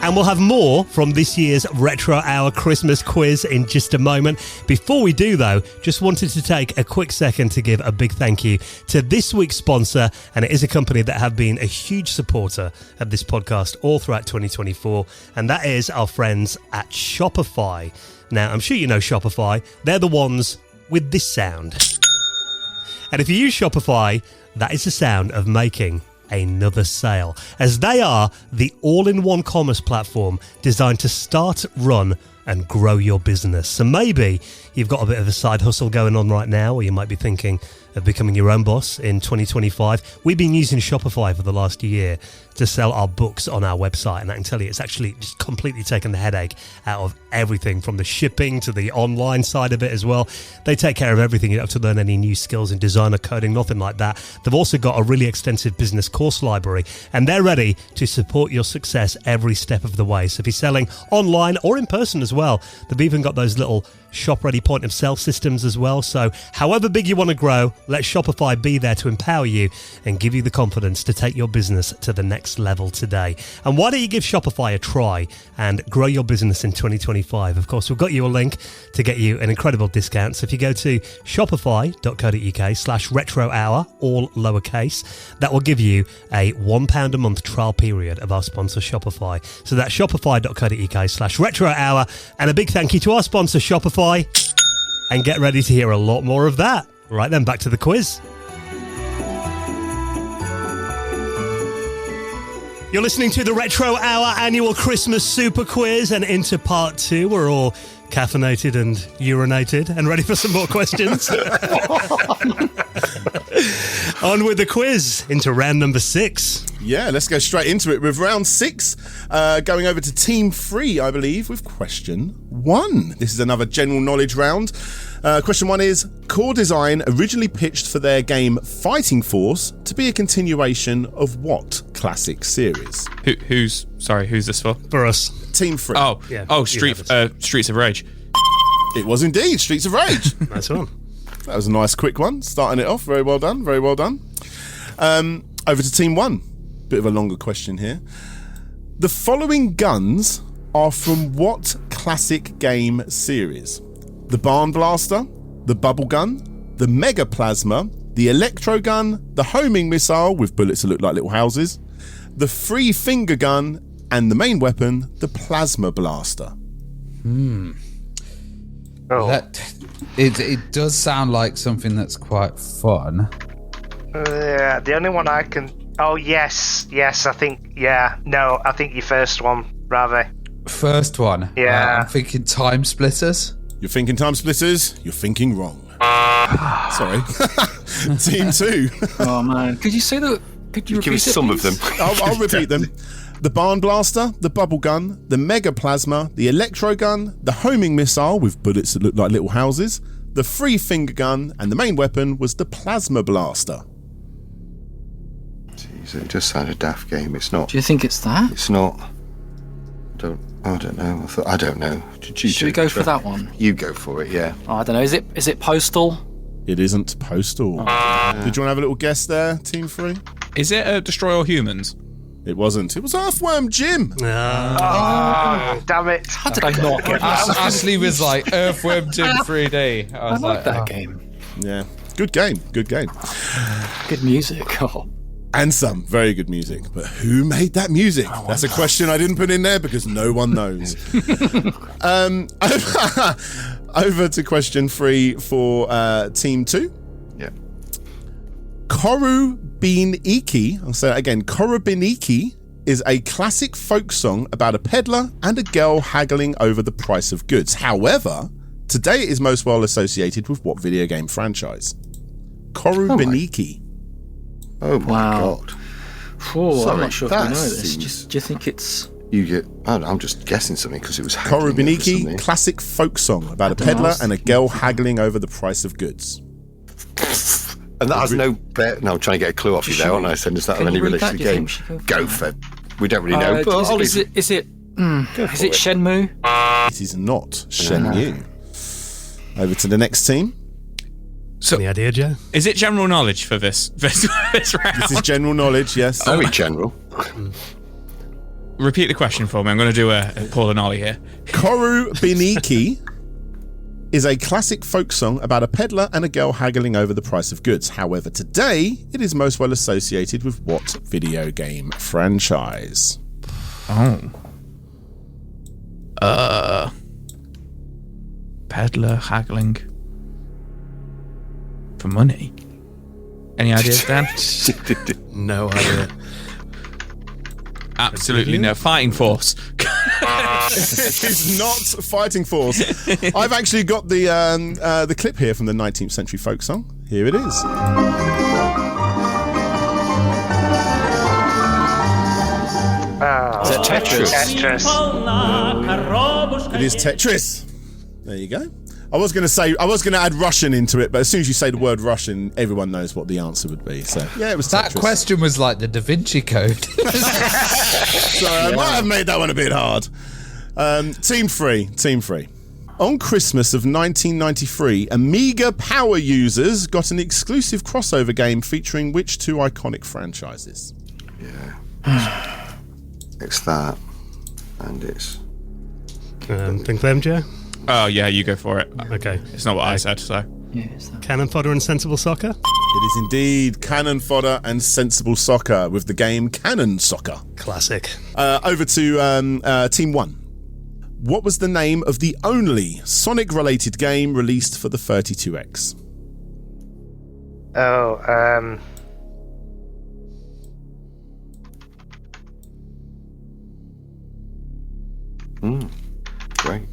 And we'll have more from this year's Retro Hour Christmas quiz in just a moment. Before we do, though, just wanted to take a quick second to give a big thank you to this week's sponsor, and it is a company that have been a huge supporter of this podcast all throughout 2024, and that is our friends at Shopify. Now, I'm sure you know Shopify. They're the ones with this sound. And if you use Shopify, that is the sound of making another sale, as they are the all-in-one commerce platform designed to start, run, and grow your business. So maybe you've got a bit of a side hustle going on right now, or you might be thinking of becoming your own boss in 2025. We've been using Shopify for the last year to sell our books on our website, and I can tell you it's actually just completely taken the headache out of everything, from the shipping to the online side of it as well. They take care of everything. You don't have to learn any new skills in design or coding, nothing like that. They've also got a really extensive business course library, and they're ready to support your success every step of the way. So if you're selling online or in person as well, they've even got those little shop-ready point-of-sale systems as well. So however big you want to grow, let Shopify be there to empower you and give you the confidence to take your business to the next level today. And why don't you give Shopify a try and grow your business in 2025? Of course, we've got you a link to get you an incredible discount. So if you go to shopify.co.uk/retrohour, all lowercase, that will give you a £1 a month trial period of our sponsor Shopify. So that's shopify.co.uk/retrohour. And a big thank you to our sponsor Shopify. And get ready to hear a lot more of that. Right then, back to the quiz. You're listening to the Retro Hour annual Christmas Super Quiz, and into part 2. We're all caffeinated and urinated and ready for some more questions. On with the quiz into round number 6. Yeah, let's go straight into it with round 6, going over to Team 3, I believe, with question 1. This is another general knowledge round. Question 1 is, Core Design originally pitched for their game Fighting Force to be a continuation of what classic series? Who's this for? For us. Team 3. Streets of Rage. It was indeed Streets of Rage. Nice one. That was a nice quick one, starting it off. Very well done, very well done. Over to Team 1. Bit of a longer question here. The following guns are from what classic game series? The Barn Blaster, the Bubble Gun, the Mega Plasma, the Electro Gun, the Homing Missile with bullets that look like little houses, the Free Finger Gun, and the main weapon, the Plasma Blaster. It does sound like something that's quite fun. Yeah, the only one I can... Oh, yes, I think... Yeah, no, I think your first one, Ravi. First one? Yeah. I'm thinking Time Splitters. You're thinking Time Splitters? You're thinking wrong. Sorry. Team 2. Oh, man. Could you say that? Could you give us some of them? I'll repeat them. The Barn Blaster, the Bubble Gun, the Mega Plasma, the Electro Gun, the Homing Missile with bullets that look like little houses, the Free Finger Gun, and the main weapon was the Plasma Blaster. Jeez, it just sounded a daft game. It's not. Do you think it's that? It's not. I don't know. I don't know. Should we go for that one? You go for it, yeah. Oh, I don't know. Is it Postal? It isn't Postal. Did you want to have a little guess there, Team 3? Is it Destroy All Humans? It wasn't. It was Earthworm Jim. Oh, damn it. How did I not get that? Ashley was like, Earthworm Jim 3D. I was like that game. Yeah. Good game. Good music. Oh. And some very good music. But who made that music? That's a question I didn't put in there because no one knows. Over to question 3 for Team 2. Yeah. Korubiniki, I'll say that again, Korubiniki is a classic folk song about a peddler and a girl haggling over the price of goods. However, today it is most well associated with what video game franchise? Korubiniki. Oh my god. Oh, Sorry, I'm not sure if I know this. seems- Do you think it's... I'm just guessing something because it was haggling over Korubiniki, something. classic folk song about a peddler and a girl haggling over the price of goods. And that has no bet. No, I'm trying to get a clue off you there, aren't I? So does that have any you read relation to that? the Do you game? think we should Go for it. We don't really know. But is it Shenmue? It is not Shenmue. Over to the next team. So, Any idea, Joe? is it general knowledge for this round? This is general knowledge, yes. Very general. Repeat the question for me. I'm going to do a Paul and Ollie here. Korubiniki is a classic folk song about a peddler and a girl haggling over the price of goods. However, today it is most well associated with what video game franchise? Peddler haggling for money. Any ideas, Dan? No idea. Absolutely no. Fighting Force. It is not Fighting Force. I've actually got the clip here from the 19th century folk song. Here it is. Is it Tetris? Tetris. It is Tetris. There you go. I was going to add Russian into it, but as soon as you say the word Russian, everyone knows what the answer would be. So yeah, it was Tetris. That question was like the Da Vinci Code. So I might have made that one a bit hard. Team 3. On Christmas of 1993, Amiga Power users got an exclusive crossover game featuring which two iconic franchises? Yeah. It's that. And it's... Think them, Joe? Oh, yeah, you go for it. Okay. It's not what I said, so. Yeah, it's that. Cannon Fodder and Sensible Soccer? It is indeed Cannon Fodder and Sensible Soccer with the game Cannon Soccer. Classic. Over to Team 1. What was the name of the only Sonic-related game released for the 32X? Great.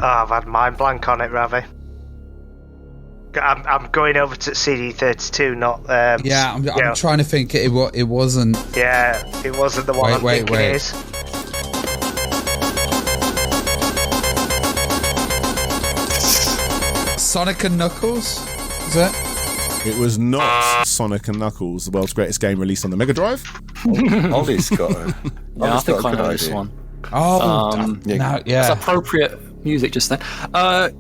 I've had mind blank on it, Ravi. I'm going over to CD32, not... Yeah, I'm trying to think. It wasn't... Yeah, it wasn't the one I'm thinking it is. Sonic and Knuckles? Is it? It was not Sonic and Knuckles, the world's greatest game released on the Mega Drive. Ollie's got a... Yeah, I think I know this idea. one. Oh, yeah. yeah. It's appropriate music just then. I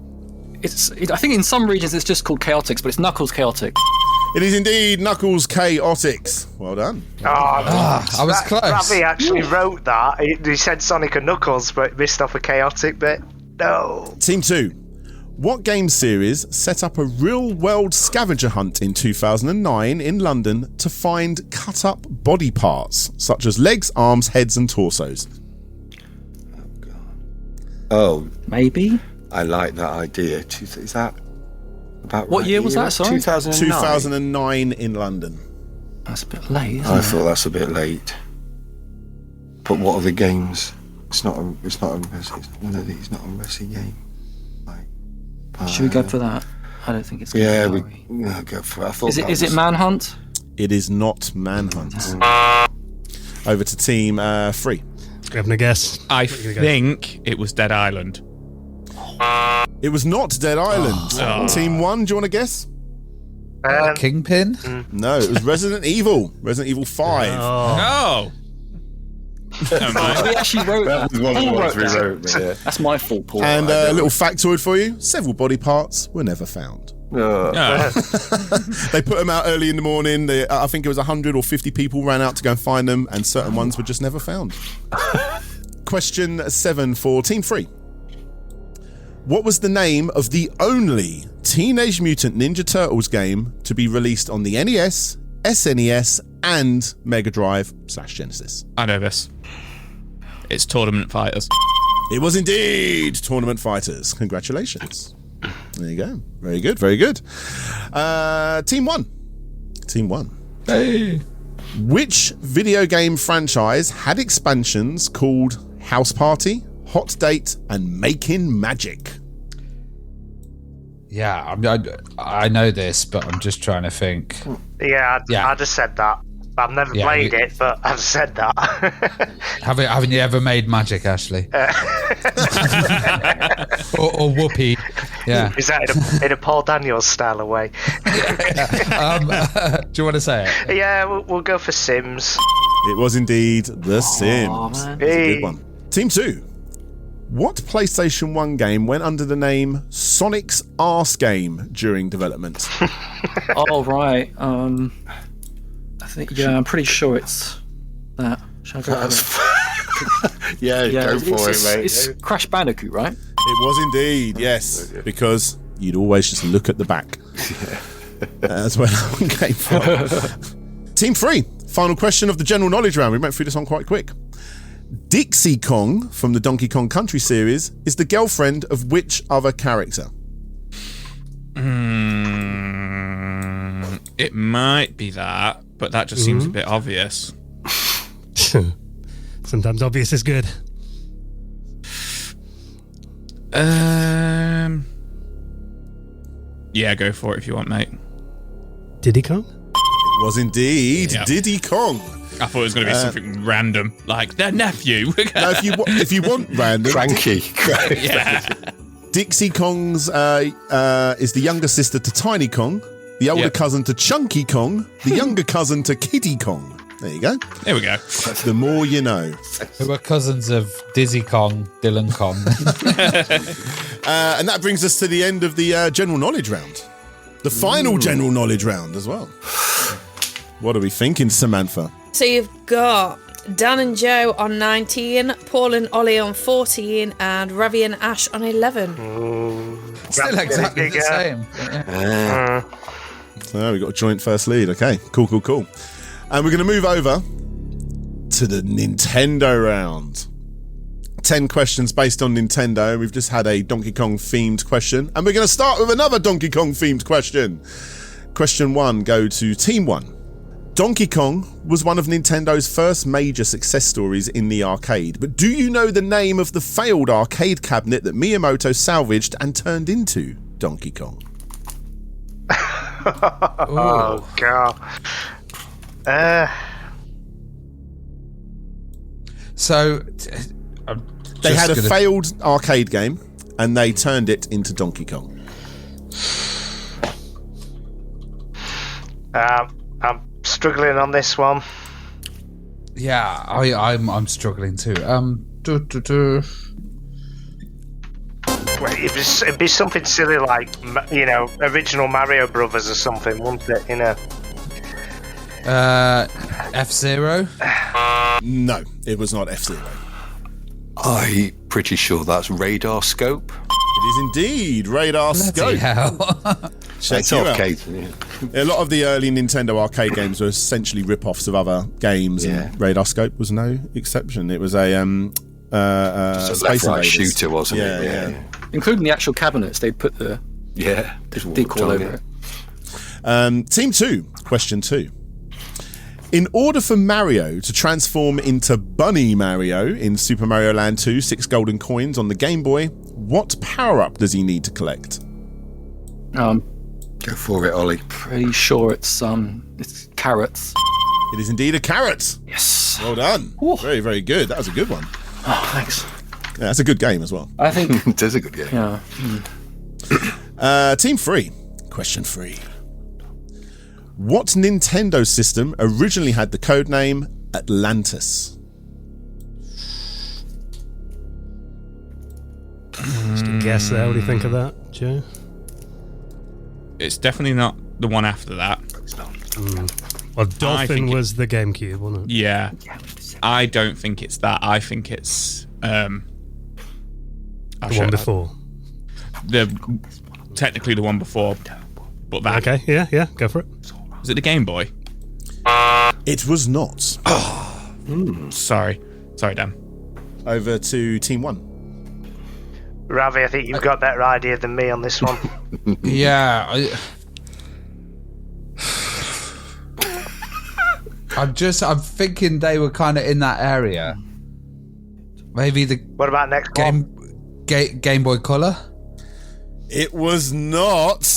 think in some regions it's just called Chaotix, but it's Knuckles Chaotic. It is indeed Knuckles Chaotix. Well done. I was close. Ravi actually wrote that. He said Sonic and Knuckles, but missed off a chaotic bit. No. Team 2. What game series set up a real-world scavenger hunt in 2009 in London to find cut-up body parts, such as legs, arms, heads and torsos? Oh, Maybe? I like that idea. Is that about What right year was era? that, sorry? 2009 in London. That's a bit late, isn't I it? thought that's a bit late. But what are the games? It's not a racing game. Should we go for that? I don't think it's good. Yeah, are we we? go for it. I thought Is it Manhunt? It is not Manhunt. Over to Team 3. Having a guess. I think it was Dead Island. It was not Dead Island. Team 1, do you want to guess? Kingpin? No, it was Resident Evil. Resident Evil 5. Oh! Never mind. We actually wrote that. One of the Paul ones we wrote that. wrote, yeah. That's my fault, Paul. And a little factoid for you. Several body parts were never found. Oh. They put them out early in the morning. I think it was 100 or 50 people ran out to go and find them, and certain ones were just never found. Question 7 for Team 3. What was the name of the only Teenage Mutant Ninja Turtles game to be released on the NES, SNES, and Mega Drive / Genesis? I know this. It's Tournament Fighters. It was indeed Tournament Fighters. Congratulations. There you go. Very good, very good. Team 1. Hey. Which video game franchise had expansions called House Party, Hot Date, and Making Magic? Yeah, I know this, but I'm just trying to think. Yeah, I'd have said that. I've never played it, but I've said that. Haven't you ever made magic, Ashley? or Whoopi? Yeah. Is that in a Paul Daniels style way? Do you want to say it? Yeah, we'll go for Sims. It was indeed The Sims. man. That's a good one. Team 2. What PlayStation 1 game went under the name Sonic's Arse Game during development? Oh, right. I think, I'm pretty sure it's that. Shall I go for it? Yeah, go for it, mate. It's Crash Bandicoot, right? It was indeed, yes, because you'd always just look at the back. That's where that one came from. Team 3, final question of the general knowledge round. We went through this one quite quick. Dixie Kong from the Donkey Kong Country series is the girlfriend of which other character? It might be that, but that just seems a bit obvious. Sometimes obvious is good. Yeah, go for it if you want, mate. Diddy Kong? It was indeed Diddy Kong. I thought it was going to be something random, like their nephew. Now, if you want random, Cranky. Yeah. Dixie Kong's is the younger sister to Tiny Kong, the older cousin to Chunky Kong, the younger cousin to Kiddy Kong. There you go. There we go. The more you know. Who were cousins of Dizzy Kong, Dylan Kong. And that brings us to the end of the general knowledge round. The final general knowledge round as well. What are we thinking, Samantha? So you've got Dan and Joe on 19, Paul and Ollie on 14, and Ravi and Ash on 11. Still exactly the same. Yeah. So we've got a joint first lead. Okay, cool. And we're going to move over to the Nintendo round. 10 questions based on Nintendo. We've just had a Donkey Kong themed question, and we're going to start with another Donkey Kong themed question. Question 1, go to Team 1. Donkey Kong was one of Nintendo's first major success stories in the arcade, but do you know the name of the failed arcade cabinet that Miyamoto salvaged and turned into Donkey Kong? Oh, God. So, they had a failed arcade game, and they turned it into Donkey Kong. I'm struggling on this one. Yeah, I'm struggling too. It'd be something silly like, original Mario Brothers or something, wouldn't it? F-Zero? No, it was not F-Zero. I'm pretty sure that's Radar Scope. It is indeed Radar Scope. Hell. Check you out. A lot of the early Nintendo arcade games were essentially rip-offs of other games, and Radar Scope was no exception. It was a Space left-right Invaders shooter, wasn't it? Yeah. Including the actual cabinets, they'd put the dick all over it. Team 2, question 2. In order for Mario to transform into Bunny Mario in Super Mario Land 2, 6 golden coins on the Game Boy, what power-up does he need to collect? Go for it, Ollie. Pretty sure it's carrots. It is indeed a carrot. Yes. Well done. Ooh. Very, very good. That was a good one. Oh, thanks. Yeah, that's a good game as well. I think It is a good game. yeah. Team 3, question 3. What Nintendo system originally had the codename Atlantis? Just a guess there. What do you think of that, Joe? It's definitely not the one after that. Well, Dolphin was the GameCube, wasn't it? Yeah. I don't think it's that. I think it's The one before. Technically the one before, but that. Okay, yeah, go for it. Was it the Game Boy? It was not. Sorry, Dan. Over to Team 1. Ravi, I think you've got better idea than me on this one. Yeah. I'm thinking they were kind of in that area. Maybe the What about next one? Game Boy Color? It was not.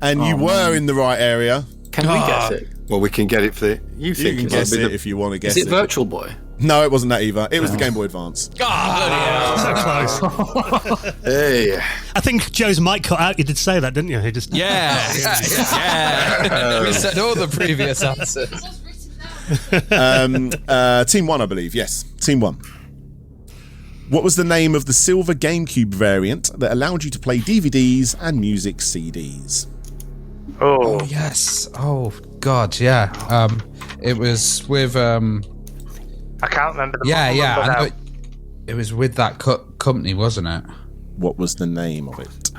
And you were in the right area. Can we guess it? Well, we can get it for you. You can guess it if you want to guess Is it Virtual Boy? No, it wasn't that either. It was the Game Boy Advance. So close. Hey. I think Joe's mic cut out. You did say that, didn't you? He just We said all the previous answers. Team 1, I believe. Yes, Team 1. What was the name of the silver GameCube variant that allowed you to play DVDs and music CDs? Oh, Yes. Oh God, yeah. It was with I can't remember the yeah. model number I now. know it was with that company, wasn't it? What was the name of it?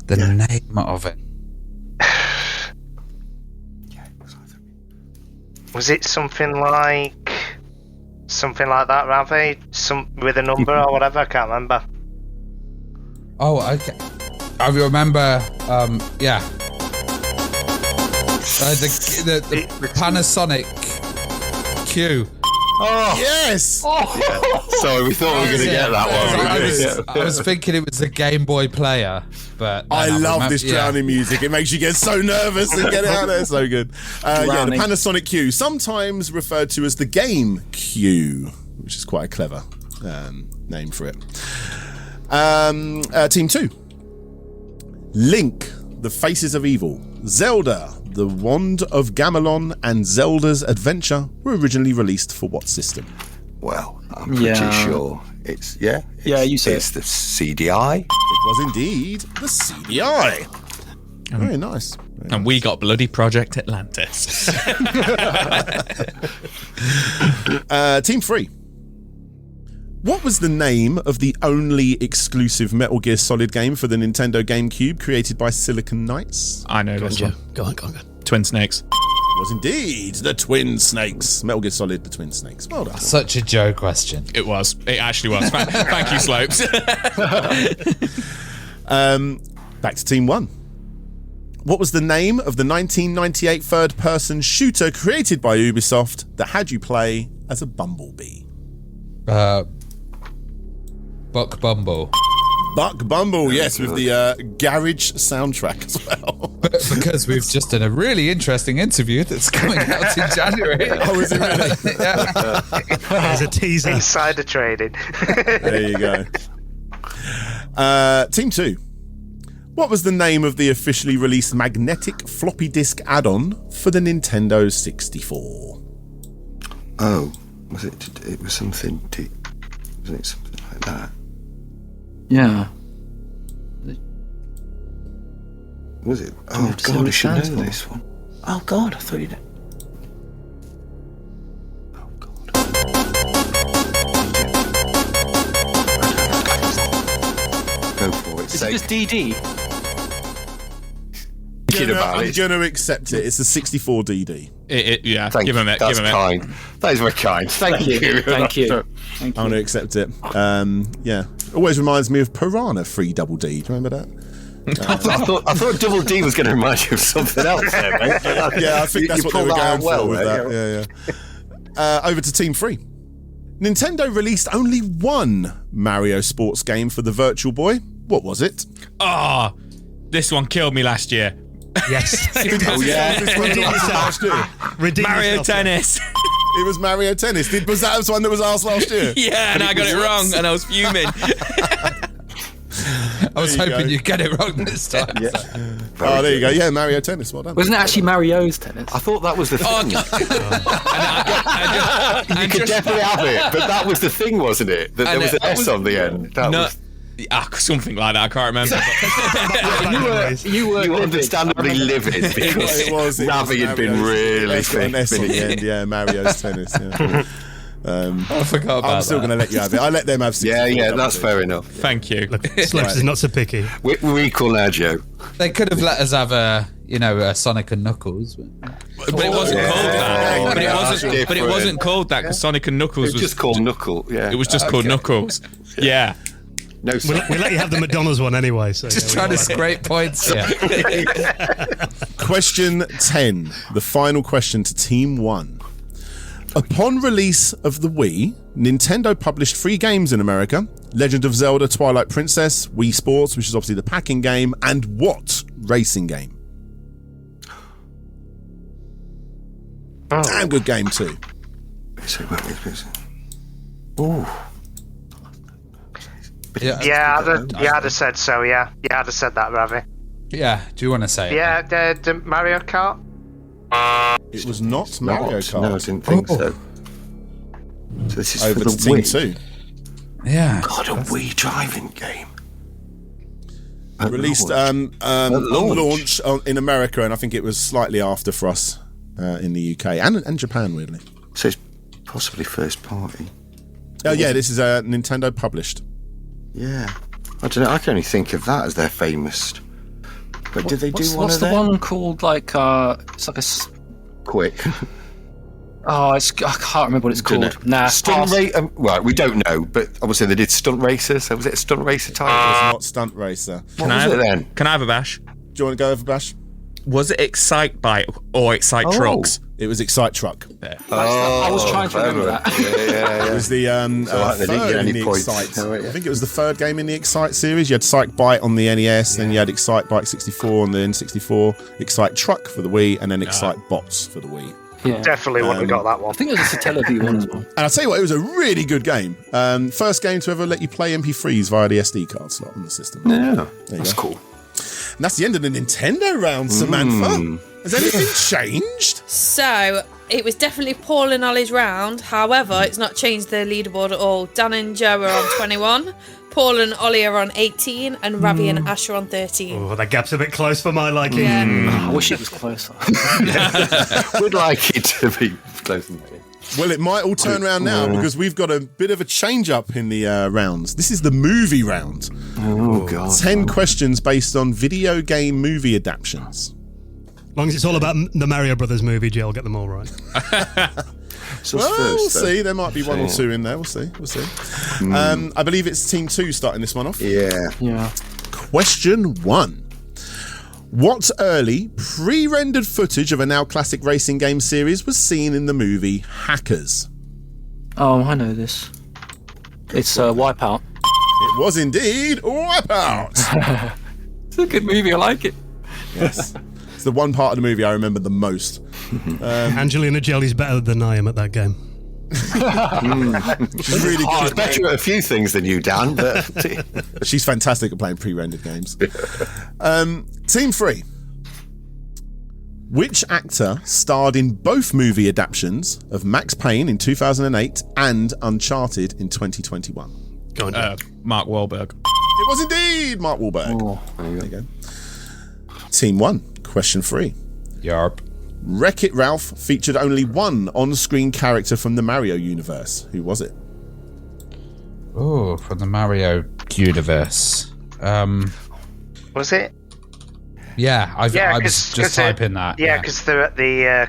The name of it. Was it something like that, Ravi? With a number or whatever? I can't remember. Oh, okay. I remember. Yeah. The Panasonic Q. Yes! Sorry, we thought we were going to get that one. I was thinking it was the Game Boy Player, but I love this drowning music. It makes you get so nervous and get it out there. So good. The Panasonic Q, sometimes referred to as the Game Q, which is quite a clever name for it. Team 2. Link, the Faces of Evil. Zelda, the Wand of Gamelon, and Zelda's Adventure were originally released for what system? Well, I'm pretty sure it's you say it's the CDI. It was indeed the CDI. Very nice. And we got bloody Project Atlantis. Team 3. What was the name of the only exclusive Metal Gear Solid game for the Nintendo GameCube created by Silicon Knights? I know this one. Go on. Twin Snakes. It was indeed the Twin Snakes. Metal Gear Solid, the Twin Snakes. Well done. Such a Joe question. It was. It actually was. Thank you, Slopes. Back to Team 1. What was the name of the 1998 third-person shooter created by Ubisoft that had you play as a bumblebee? Buck Bumble. Buck Bumble, yes, with the garage soundtrack as well. Because we've just done a really interesting interview that's coming out in January. Oh, is it really? Yeah. There's a teaser. Insider trading. There you go. Team 2. What was the name of the officially released magnetic floppy disk add-on for the Nintendo 64? Oh, was it? It was something. Wasn't it something like that? Yeah. Was it? Oh God, I should know this one. Oh God, I thought you did. Oh God. Go for it. Is it just DD? I'm going to accept it. It's a 64 DD. Yeah, Thank give him you. it. That's give him kind. That is very kind. Thank you. Thank you. I'm going to accept it. Yeah. Always reminds me of Piranha 3 Double D. Do you remember that? I thought Double D was going to remind you of something else there, mate. Yeah, I think that's what they were going for with that. Yeah. Over to Team 3. Nintendo released only one Mario sports game for the Virtual Boy. What was it? Oh, this one killed me last year. Yes. Oh, yeah. Mario Tennis. It was Mario Tennis. Was that the one that was asked last year? Yeah, and I got it wrong, and I was fuming. I was hoping you'd get it wrong this time. Yeah. Oh, there you go. Yeah, Mario Tennis. Well done. Wasn't it actually Mario's Tennis? I thought that was the thing. You could definitely have it, but that was the thing, wasn't it? That there was an S on the end. Something like that. I can't remember. You were understandably livid because Ravi had been really an S on the end. Yeah, Mario's Tennis. Yeah. I forgot about that. I'm still going to let you have it. I let them have 64. Yeah, that's fair enough. Thank you. Slopes is not so picky. We're equal now, Joe. They could have let us have a Sonic and Knuckles. But it wasn't called that. But it wasn't called that because Sonic and Knuckles was just called Knuckle. Yeah, it was just called Knuckles. Yeah. No, we'll let you have the McDonald's one anyway. So just trying to scrape points. Yeah. Question 10, the final question to Team 1. Upon release of the Wii, Nintendo published 3 games in America: Legend of Zelda: Twilight Princess, Wii Sports, which is obviously the packing game, and what racing game? Damn good game too. Oh. Yeah, I'd have said so, yeah. Yeah, I'd have said that, Ravi. Yeah, do you want to say it? Yeah, the Mario Kart? It was not Mario Kart. No, I didn't think so. So this is over for the to Team Wii. 2. Yeah. God, a Wii driving game. Released on launch in America, and I think it was slightly after for us in the UK and Japan, weirdly. So it's possibly first party. Oh yeah, this is Nintendo published. Yeah, I don't know. I can only think of that as their famous. But did they do one what's of the them? one called it's like a Quick. I can't remember what it's called. Nah, Stunt Racer. Right, we don't know, but obviously they did Stunt Racer. So was it a Stunt Racer title? It was not Stunt Racer. What was it then? Can I have a bash? Do you want to go over Bash? Was it Excite Bike or Excite Trucks? It was Excite Truck. Yeah. I was trying to remember that. Yeah. It was the third in the Excite. I think it was the third game in the Excite series. You had Excite Bike on the NES, then you had Excite Bike 64 on the N64, Excite Truck for the Wii, and then Excite Bots for the Wii. Yeah. Definitely wouldn't have got that one. I think it was a Satellaview one as well. And I'll tell you what, it was a really good game. First game to ever let you play MP3s via the SD card slot on the system. Yeah, that's cool. And that's the end of the Nintendo round, Samantha. Has anything changed? So, it was definitely Paul and Ollie's round. However, it's not changed the leaderboard at all. Dan and Joe are on 21. Paul and Ollie are on 18. And Ravi and Ash are on 13. Oh, that gap's a bit close for my liking. Yeah. I wish it was closer. Would like it to be closer. Well, it might all turn around now because we've got a bit of a change up in the rounds. This is the movie round. Oh, God. 10 questions based on video game movie adaptions. As long as it's all about the Mario Brothers movie, Jill will get them all right. We'll see. There might be one or two in there. We'll see. I believe it's Team 2 starting this one off. Yeah. Question 1. What early, pre-rendered footage of a now classic racing game series was seen in the movie Hackers? Oh, I know this. It's Wipeout. It was indeed Wipeout. It's a good movie. I like it. Yes. It's the one part of the movie I remember the most. Angelina Jolie's better than I am at that game. She's really good. She's better at a few things than you, Dan, but She's fantastic at playing pre-rendered games. Team 3. Which actor starred in both movie adaptions of Max Payne in 2008 and Uncharted in 2021? Go on, Joe. Mark Wahlberg. It was indeed Mark Wahlberg. Oh, there you go. Team 1. Question 3. Yarp. Wreck-It Ralph featured only one on-screen character from the Mario universe. Who was it? Oh, from the Mario universe. Was it? Yeah, I was just typing that. Yeah, because they're at the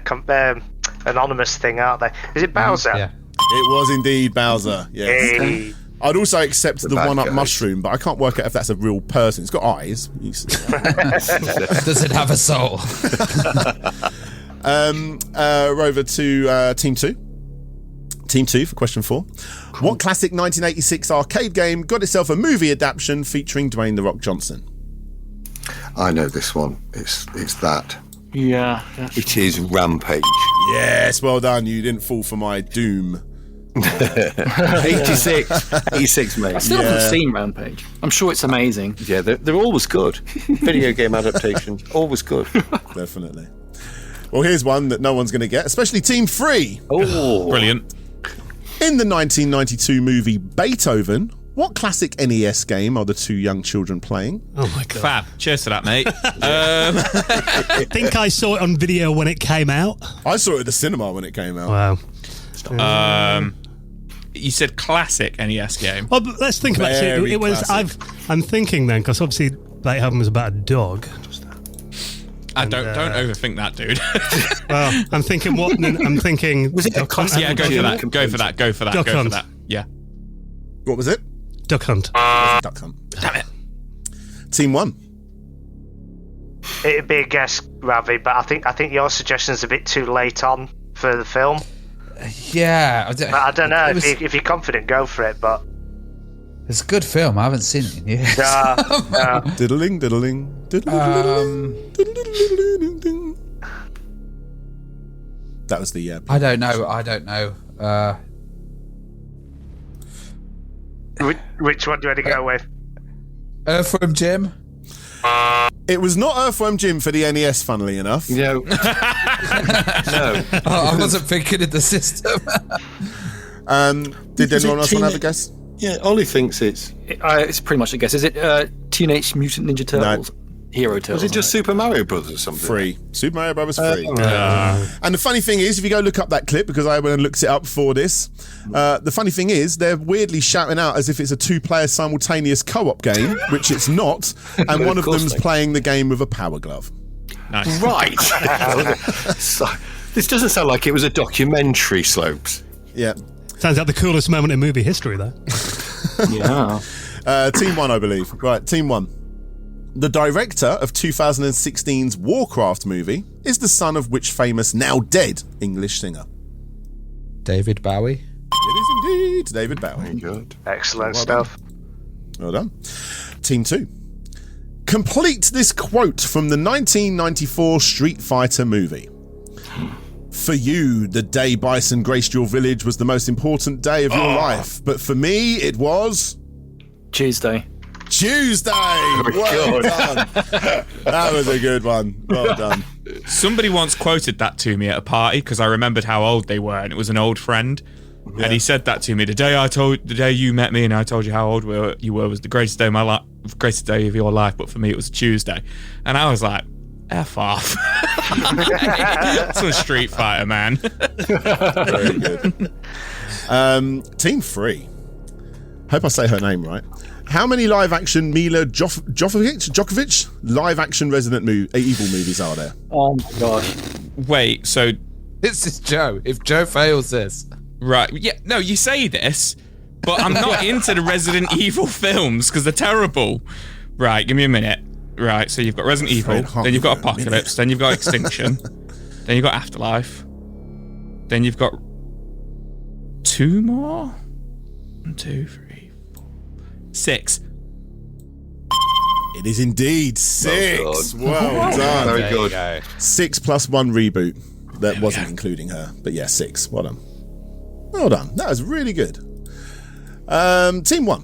anonymous thing, aren't they? Is it Bowser? Yeah. It was indeed Bowser. Yes. Hey. I'd also accept the one-up guy. mushroom, but I can't work out if that's a real person. It's got eyes. Does it have a soul? Over to Team 2. Team 2 for question 4. Cool. What classic 1986 arcade game got itself a movie adaptation featuring Dwayne "The Rock" Johnson? I know this one. It's that. yeah. It is Rampage. Yes, well done. You didn't fall for my doom. 86, mate. I still haven't seen Rampage. I'm sure it's amazing. Yeah, they're always good. Video game adaptations, always good. Definitely. Well, here's one that no one's going to get, especially Team 3. Oh, Brilliant. In the 1992 movie Beethoven, what classic NES game are the two young children playing? Oh my god. Fab. Cheers to that, mate. I think I saw it on video when it came out. I saw it at the cinema when it came out. Wow. You said classic NES game. Well, but let's think about it. Very It was. classic. I'm thinking then, because obviously Beethoven was about a dog. Don't overthink that, dude. Well, I'm thinking what? I'm thinking. Was it a Duck classic? Hunt? Yeah, go for that. Go for that. Duck Go for Hunt. that. Yeah. What was it? Duck Hunt. Duck Hunt. Damn it. Team 1. It'd be a guess, Ravi, but I think your suggestion's a bit too late on for the film. Yeah. But I don't know. If you're confident, go for it. But It's a good film. I haven't seen it in years. Diddling, diddling, diddling, diddling. That was the I don't know. which one do you want to go with? Earthworm Jim. It was not Earthworm Jim for the NES, funnily enough. No. No. I wasn't thinking in the system. Did anyone else want to have a guess? Yeah, Ollie thinks it's... It's pretty much a guess. Is it Teenage Mutant Ninja Turtles? Hero Turtles? Was it just Super Mario Brothers or something? Free. Super Mario Brothers free. And the funny thing is, if you go look up that clip, because I went and looked it up before this, the funny thing is, they're weirdly shouting out as if it's a two-player simultaneous co-op game, which it's not, and one of them's playing the game with a power glove. Nice. Right. So, this doesn't sound like it was a documentary, Slopes. Yeah. Sounds like the coolest moment in movie history, though. Yeah. Team 1, I believe. Right, Team 1. The director of 2016's Warcraft movie is the son of which famous, now dead, English singer? David Bowie. It is indeed David Bowie. Good. Excellent stuff. Well done. Team 2. Complete this quote from the 1994 Street Fighter movie. For you, the day Bison graced your village was the most important day of your life. But for me, it was... Tuesday. Well done. That was a good one. Well done. Somebody once quoted that to me at a party because I remembered how old they were, and it was an old friend. Yeah. And he said that to me the day you met me, and I told you how old you were was the greatest day of my life, greatest day of your life. But for me, it was Tuesday, and I was like, "F off." Some Street Fighter, man. Very good. Team 3. Hope I say her name right. How many live-action Mila Djokovic live-action Resident Evil movies are there? Oh my gosh! Wait, so This is Joe. If Joe fails this, right? Yeah, no, you say this, but I'm not into the Resident Evil films because they're terrible. Right, give me a minute. Right, so you've got Resident Evil, then you've got Apocalypse, then you've got Extinction, then you've got Afterlife, then you've got 2 more. 1, 2, 3, 4, 6. It is indeed 6. Well done. Very good. 6 plus 1 reboot. That wasn't including her, but yeah, 6. Well done. Well done. That was really good. Team 1.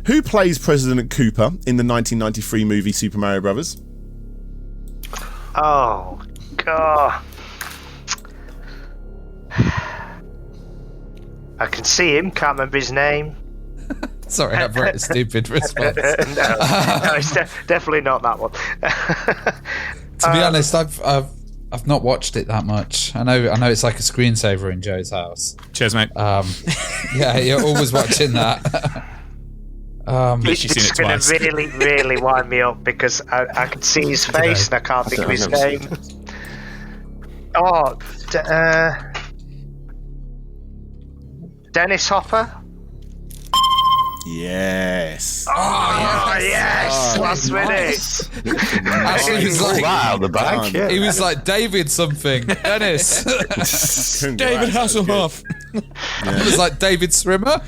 Who plays President Cooper in the 1993 movie Super Mario Brothers? Oh, God. I can see him, can't remember his name. sorry, I've wrote a stupid response. no, it's definitely not that one. To be honest, I've not watched it that much. I know it's like a screensaver in Joe's house. Cheers, mate. Yeah, you're always watching that. It's going to really, really wind me up because I can see his face and I can't think of his name. Oh, Dennis Hopper? Yes. Oh, yes! Last minute. Actually, he was like, Out of the bag. Yeah. he was like David something. Dennis. David Hasselhoff. It was like David Swimmer.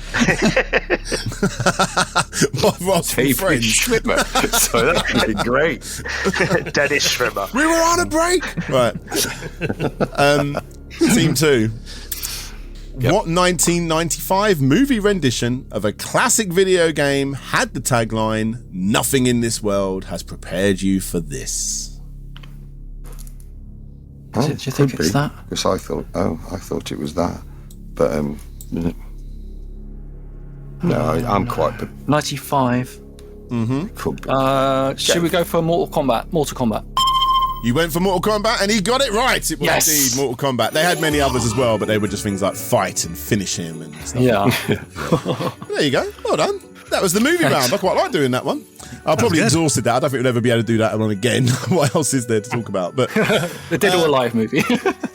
Ross from David Friends. Schwimmer. So that would be great. Dennis Schwimmer. We were on a break. Right. Team 2. Yep. What 1995 movie rendition of a classic video game had the tagline, "Nothing in this world has prepared you for this"? Do you think it's that? Because I thought it was that. But, no, I'm quite... 95. Could be. Should we go for Mortal Kombat? You went for Mortal Kombat and he got it right. It was indeed Mortal Kombat. They had many others as well, but they were just things like fight and finish him and stuff. Yeah. There you go. Well done. That was the movie round. I quite like doing that one. I probably exhausted that. I don't think we'll ever be able to do that one again. What else is there to talk about? But The Dead or Alive movie.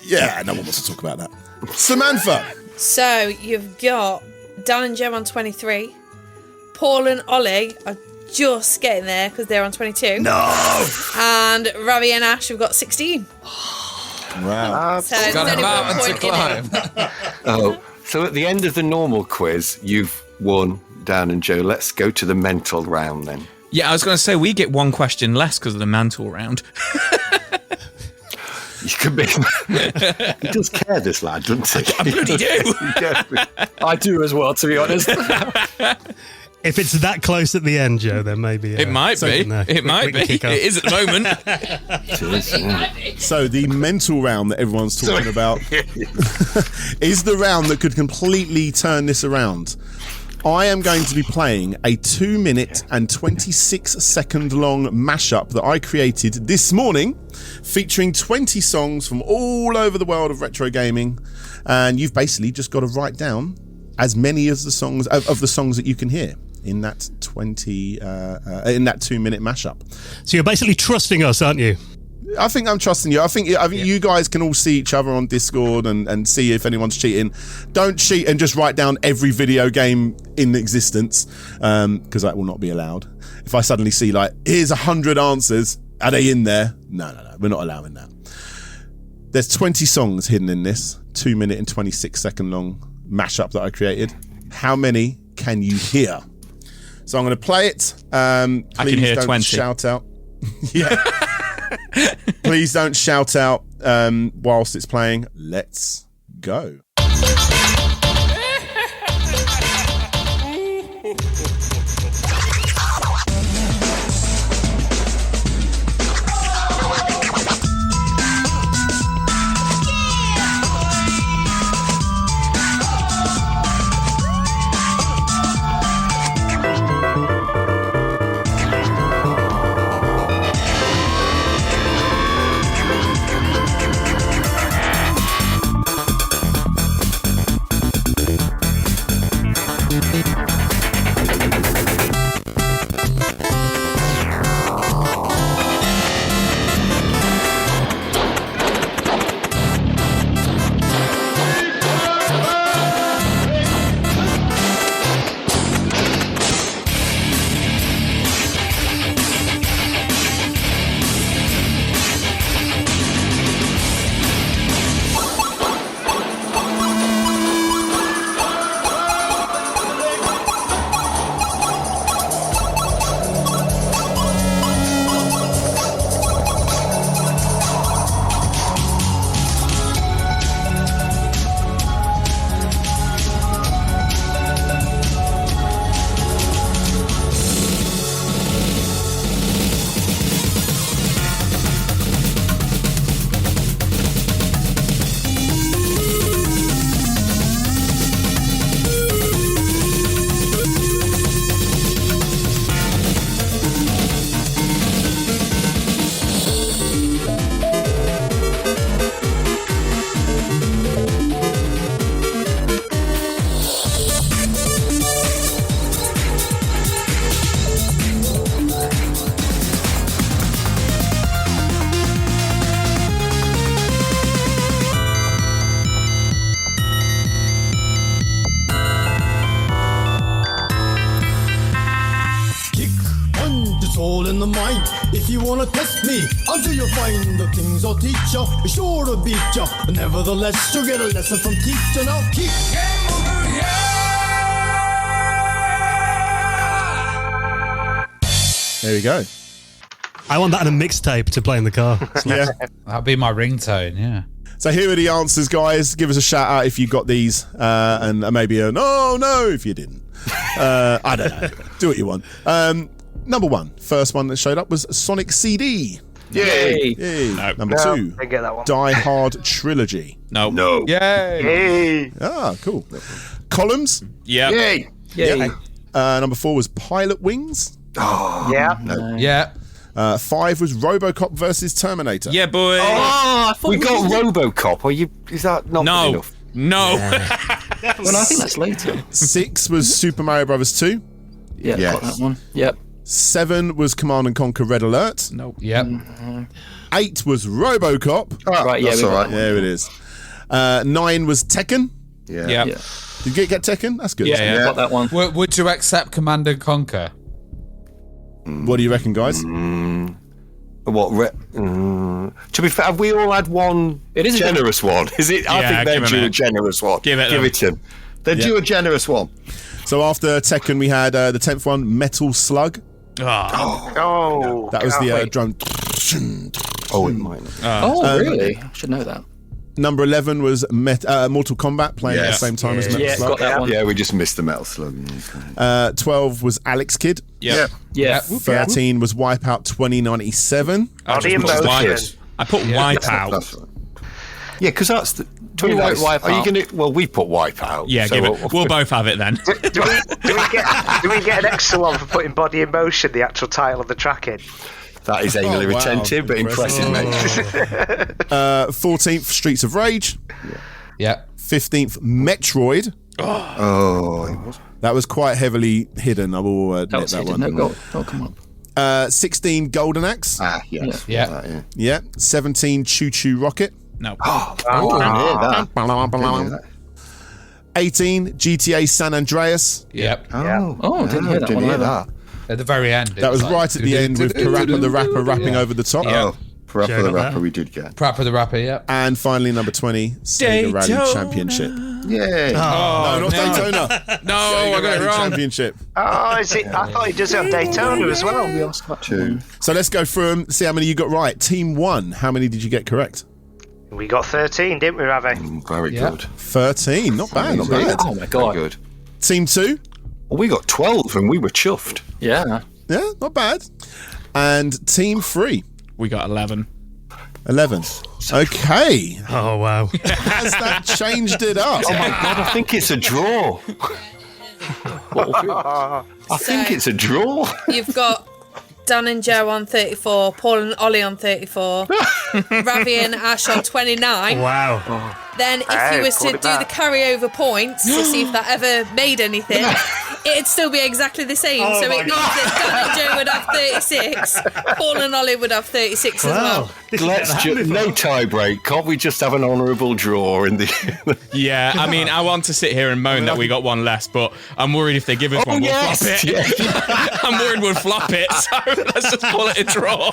yeah, no one wants to talk about that. Samantha. So you've got Dan and Joe on 23. Paul and Ollie are just getting there because they're on 22. No. And Ravi and Ash have got 16. Wow. So it's Got a only 1 mountain to point in it. climb. Oh, so at the end of the normal quiz, you've won, Dan and Joe. Let's go to the mental round then. Yeah, I was going to say we get 1 question less because of the mantle round. You could be. He does care, this lad, doesn't he? I bloody do. I do as well, to be honest. If it's that close at the end, Joe, then maybe It might be. It might be. It is at the moment. So the mental round that everyone's talking about is the round that could completely turn this around. I am going to be playing a 2-minute and 26-second long mashup that I created this morning, featuring 20 songs from all over the world of retro gaming, and you've basically just got to write down as many as the songs of the songs that you can hear in that 2-minute mashup. So you're basically trusting us, aren't you? I think I'm trusting you. I think you guys can all see each other on Discord and see if anyone's cheating. Don't cheat and just write down every video game in existence, because that will not be allowed. If I suddenly see like, here's 100 answers, are they in there? No, we're not allowing that. There's 20 songs hidden in this 2 minute and 26 second long mashup that I created. How many can you hear? So I'm going to play it. Please I can hear don't 20. shout out. Yeah. Please don't shout out whilst it's playing. Let's go. If you wanna test me until you find the things I'll teach ya, be sure to beat ya. But nevertheless, you'll get a lesson from teaching. I'll keep game over here. There we go. I want that on a mixtape to play in the car. Yeah. That'd be my ringtone, yeah. So here are the answers, guys. Give us a shout out if you got these, and maybe a no if you didn't. I don't know. Do what you want. Number one, first one that showed up was Sonic CD. Yay! Yay. No. Number No, two, I get that one. Die Hard Trilogy. No. Yay! Hey. Ah, cool. Columns. Yeah. Yay! Yay. Number four was Pilot Wings. Yeah. Yeah. 5 was RoboCop versus Terminator. Yeah, boy. Oh, I thought we got RoboCop. Is that not good enough? No. Well, I think that's later. 6 was Super Mario Brothers 2. Yeah, Yes. got that one. Yep. 7 was Command & Conquer Red Alert. Nope. Yep. 8 was RoboCop. Right, yeah, that's we all got right. that There it is. 9 was Tekken. Yeah. Yeah. Yeah. Did you get Tekken? That's good. Yeah. Got that one. Would you accept Command and Conquer? What do you reckon, guys? To be fair, have we all had one It is a generous one? Is it? I Yeah, think they're give 'em due a it. generous one. Give it Give them. it to them. They're due a generous one. So after Tekken, we had the 10th one, Metal Slug. Oh. Oh. That was the wait. drum. Oh, it might not. Oh, really? I should know that. Number 11 was Mortal Kombat, playing at the Yes. same time as Metal Yeah, Slug. got that one. Yeah, we just missed the Metal Slug. 12 was Alex Kidd. Yeah. Yeah. 13 was Wipeout 2097. I the just put emotion. I put Wipeout. That's right. Yeah, because that's the. Do we like Are you Wipeout? going to? Well, we put Wipeout. Yeah, so give it. We'll both have it then. Do we get an extra one for putting Body in Motion, the actual title of the track in? That is anally wow. retentive, but impressive, mate. 14th, Streets of Rage. Yeah. 15th, Metroid. Oh, That was quite heavily hidden, I will admit That was that hidden. one. No, go. Oh, come on. 16 Golden Axe. Yes. Yeah. Yeah. 17 Choo Choo Rocket. No. That. 18 GTA San Andreas. Yep. Oh, didn't hear that one either. At the very end. That was right at the end with Parappa the Rapper rapping over the top. Oh, Parappa the Rapper that. we did get. Parappa the Rapper, yeah. And finally, number 20, Sega Rally Championship. Yay. No, not Daytona. No, Sega I got it Rally wrong. Championship. Oh, is it? I thought he does it on Daytona as well. We asked that too. So let's go through them, see how many you got right. Team 1, how many did you get correct? We got 13, didn't we, Ravi? Very Yeah. good. 13, not bad, not bad. Oh my god. Very good. Team 2, Well, we got 12 and we were chuffed. Yeah. yeah, not bad. And Team 3, We got 11. 11. Okay, Oh, wow. has that changed it up? Oh my God, I think it's a draw. I think it's a draw. You've got Dan and Joe on 34, Paul and Ollie on 34, Ravi and Ash on 29. Wow. Then if Hey, you was to pulled do it back. the carryover points to see if that ever made anything, it'd still be exactly the same. Oh so my it means that Dan and Joe would have 36, Paul and Ollie would have 36 as Wow. well. Let's no tie break. Can't we just have an honourable draw in the? Yeah, I mean, I want to sit here and moan that we got one less, but I'm worried if they give us one, we'll flop it. Yeah. I'm worried we'll flop it, so let's just call it a draw.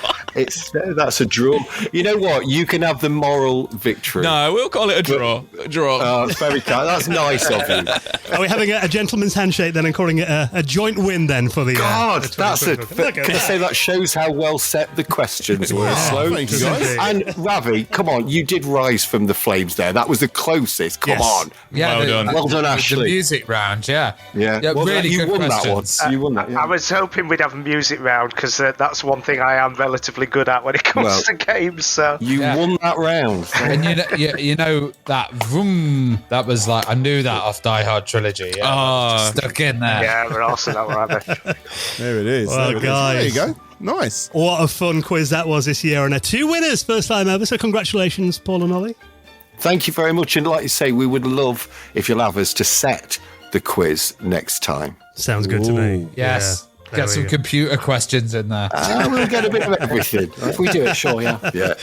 That's a draw. You know what? You can have the moral victory. No, we'll call it a draw. A draw. Oh, it's very kind. That's nice of you. Are we having a gentleman's handshake then and calling it a joint win then for the... God, the that's it. 2024? Can I say that shows how well set the questions were? Slow. thank you, guys. And Ravi, come on, you did rise from the flames there. That was the closest. Come Yes. on. Yeah, Well done. Well done, The Ashley. music round, yeah. Yeah. Well, really you good won questions. that one. You won that. Yeah. I was hoping we'd have a music round because that's one thing I am relatively good at when it comes to games. So You won that round. And you know that vroom, that was like, I knew that off Die Hard Trilogy. Yeah, Oh. stuck in there. yeah, we're awesome that one, Ravi. There it is. Well, there it is. guys. There you go. Nice. What a fun quiz that was this year, and 2 winners, first time ever. So congratulations, Paul and Ollie. Thank you very much. And like you say, we would love if you'll have us to set the quiz next time. Sounds good to me. Yes. Yeah, there Get we some go. computer questions in there. We'll get a bit of everything. If we do it, sure, yeah. Yeah.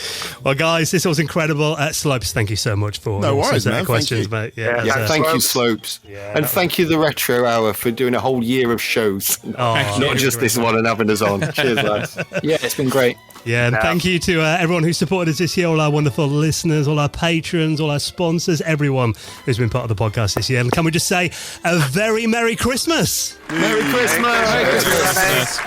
Well, guys, this was incredible. Slopes, thank you so much for No an awesome worries, set of man. Thank questions, you. mate. Yeah, Yeah, it's, thank you, Slopes. And thank you, the Retro Hour, for doing a whole year of shows. Not just this one and having us on. Cheers, lads. Yeah, it's been great. Yeah, and thank you to everyone who supported us this year, all our wonderful listeners, all our patrons, all our sponsors, everyone who's been part of the podcast this year. And can we just say a very Merry Christmas? Merry Christmas. Merry Christmas.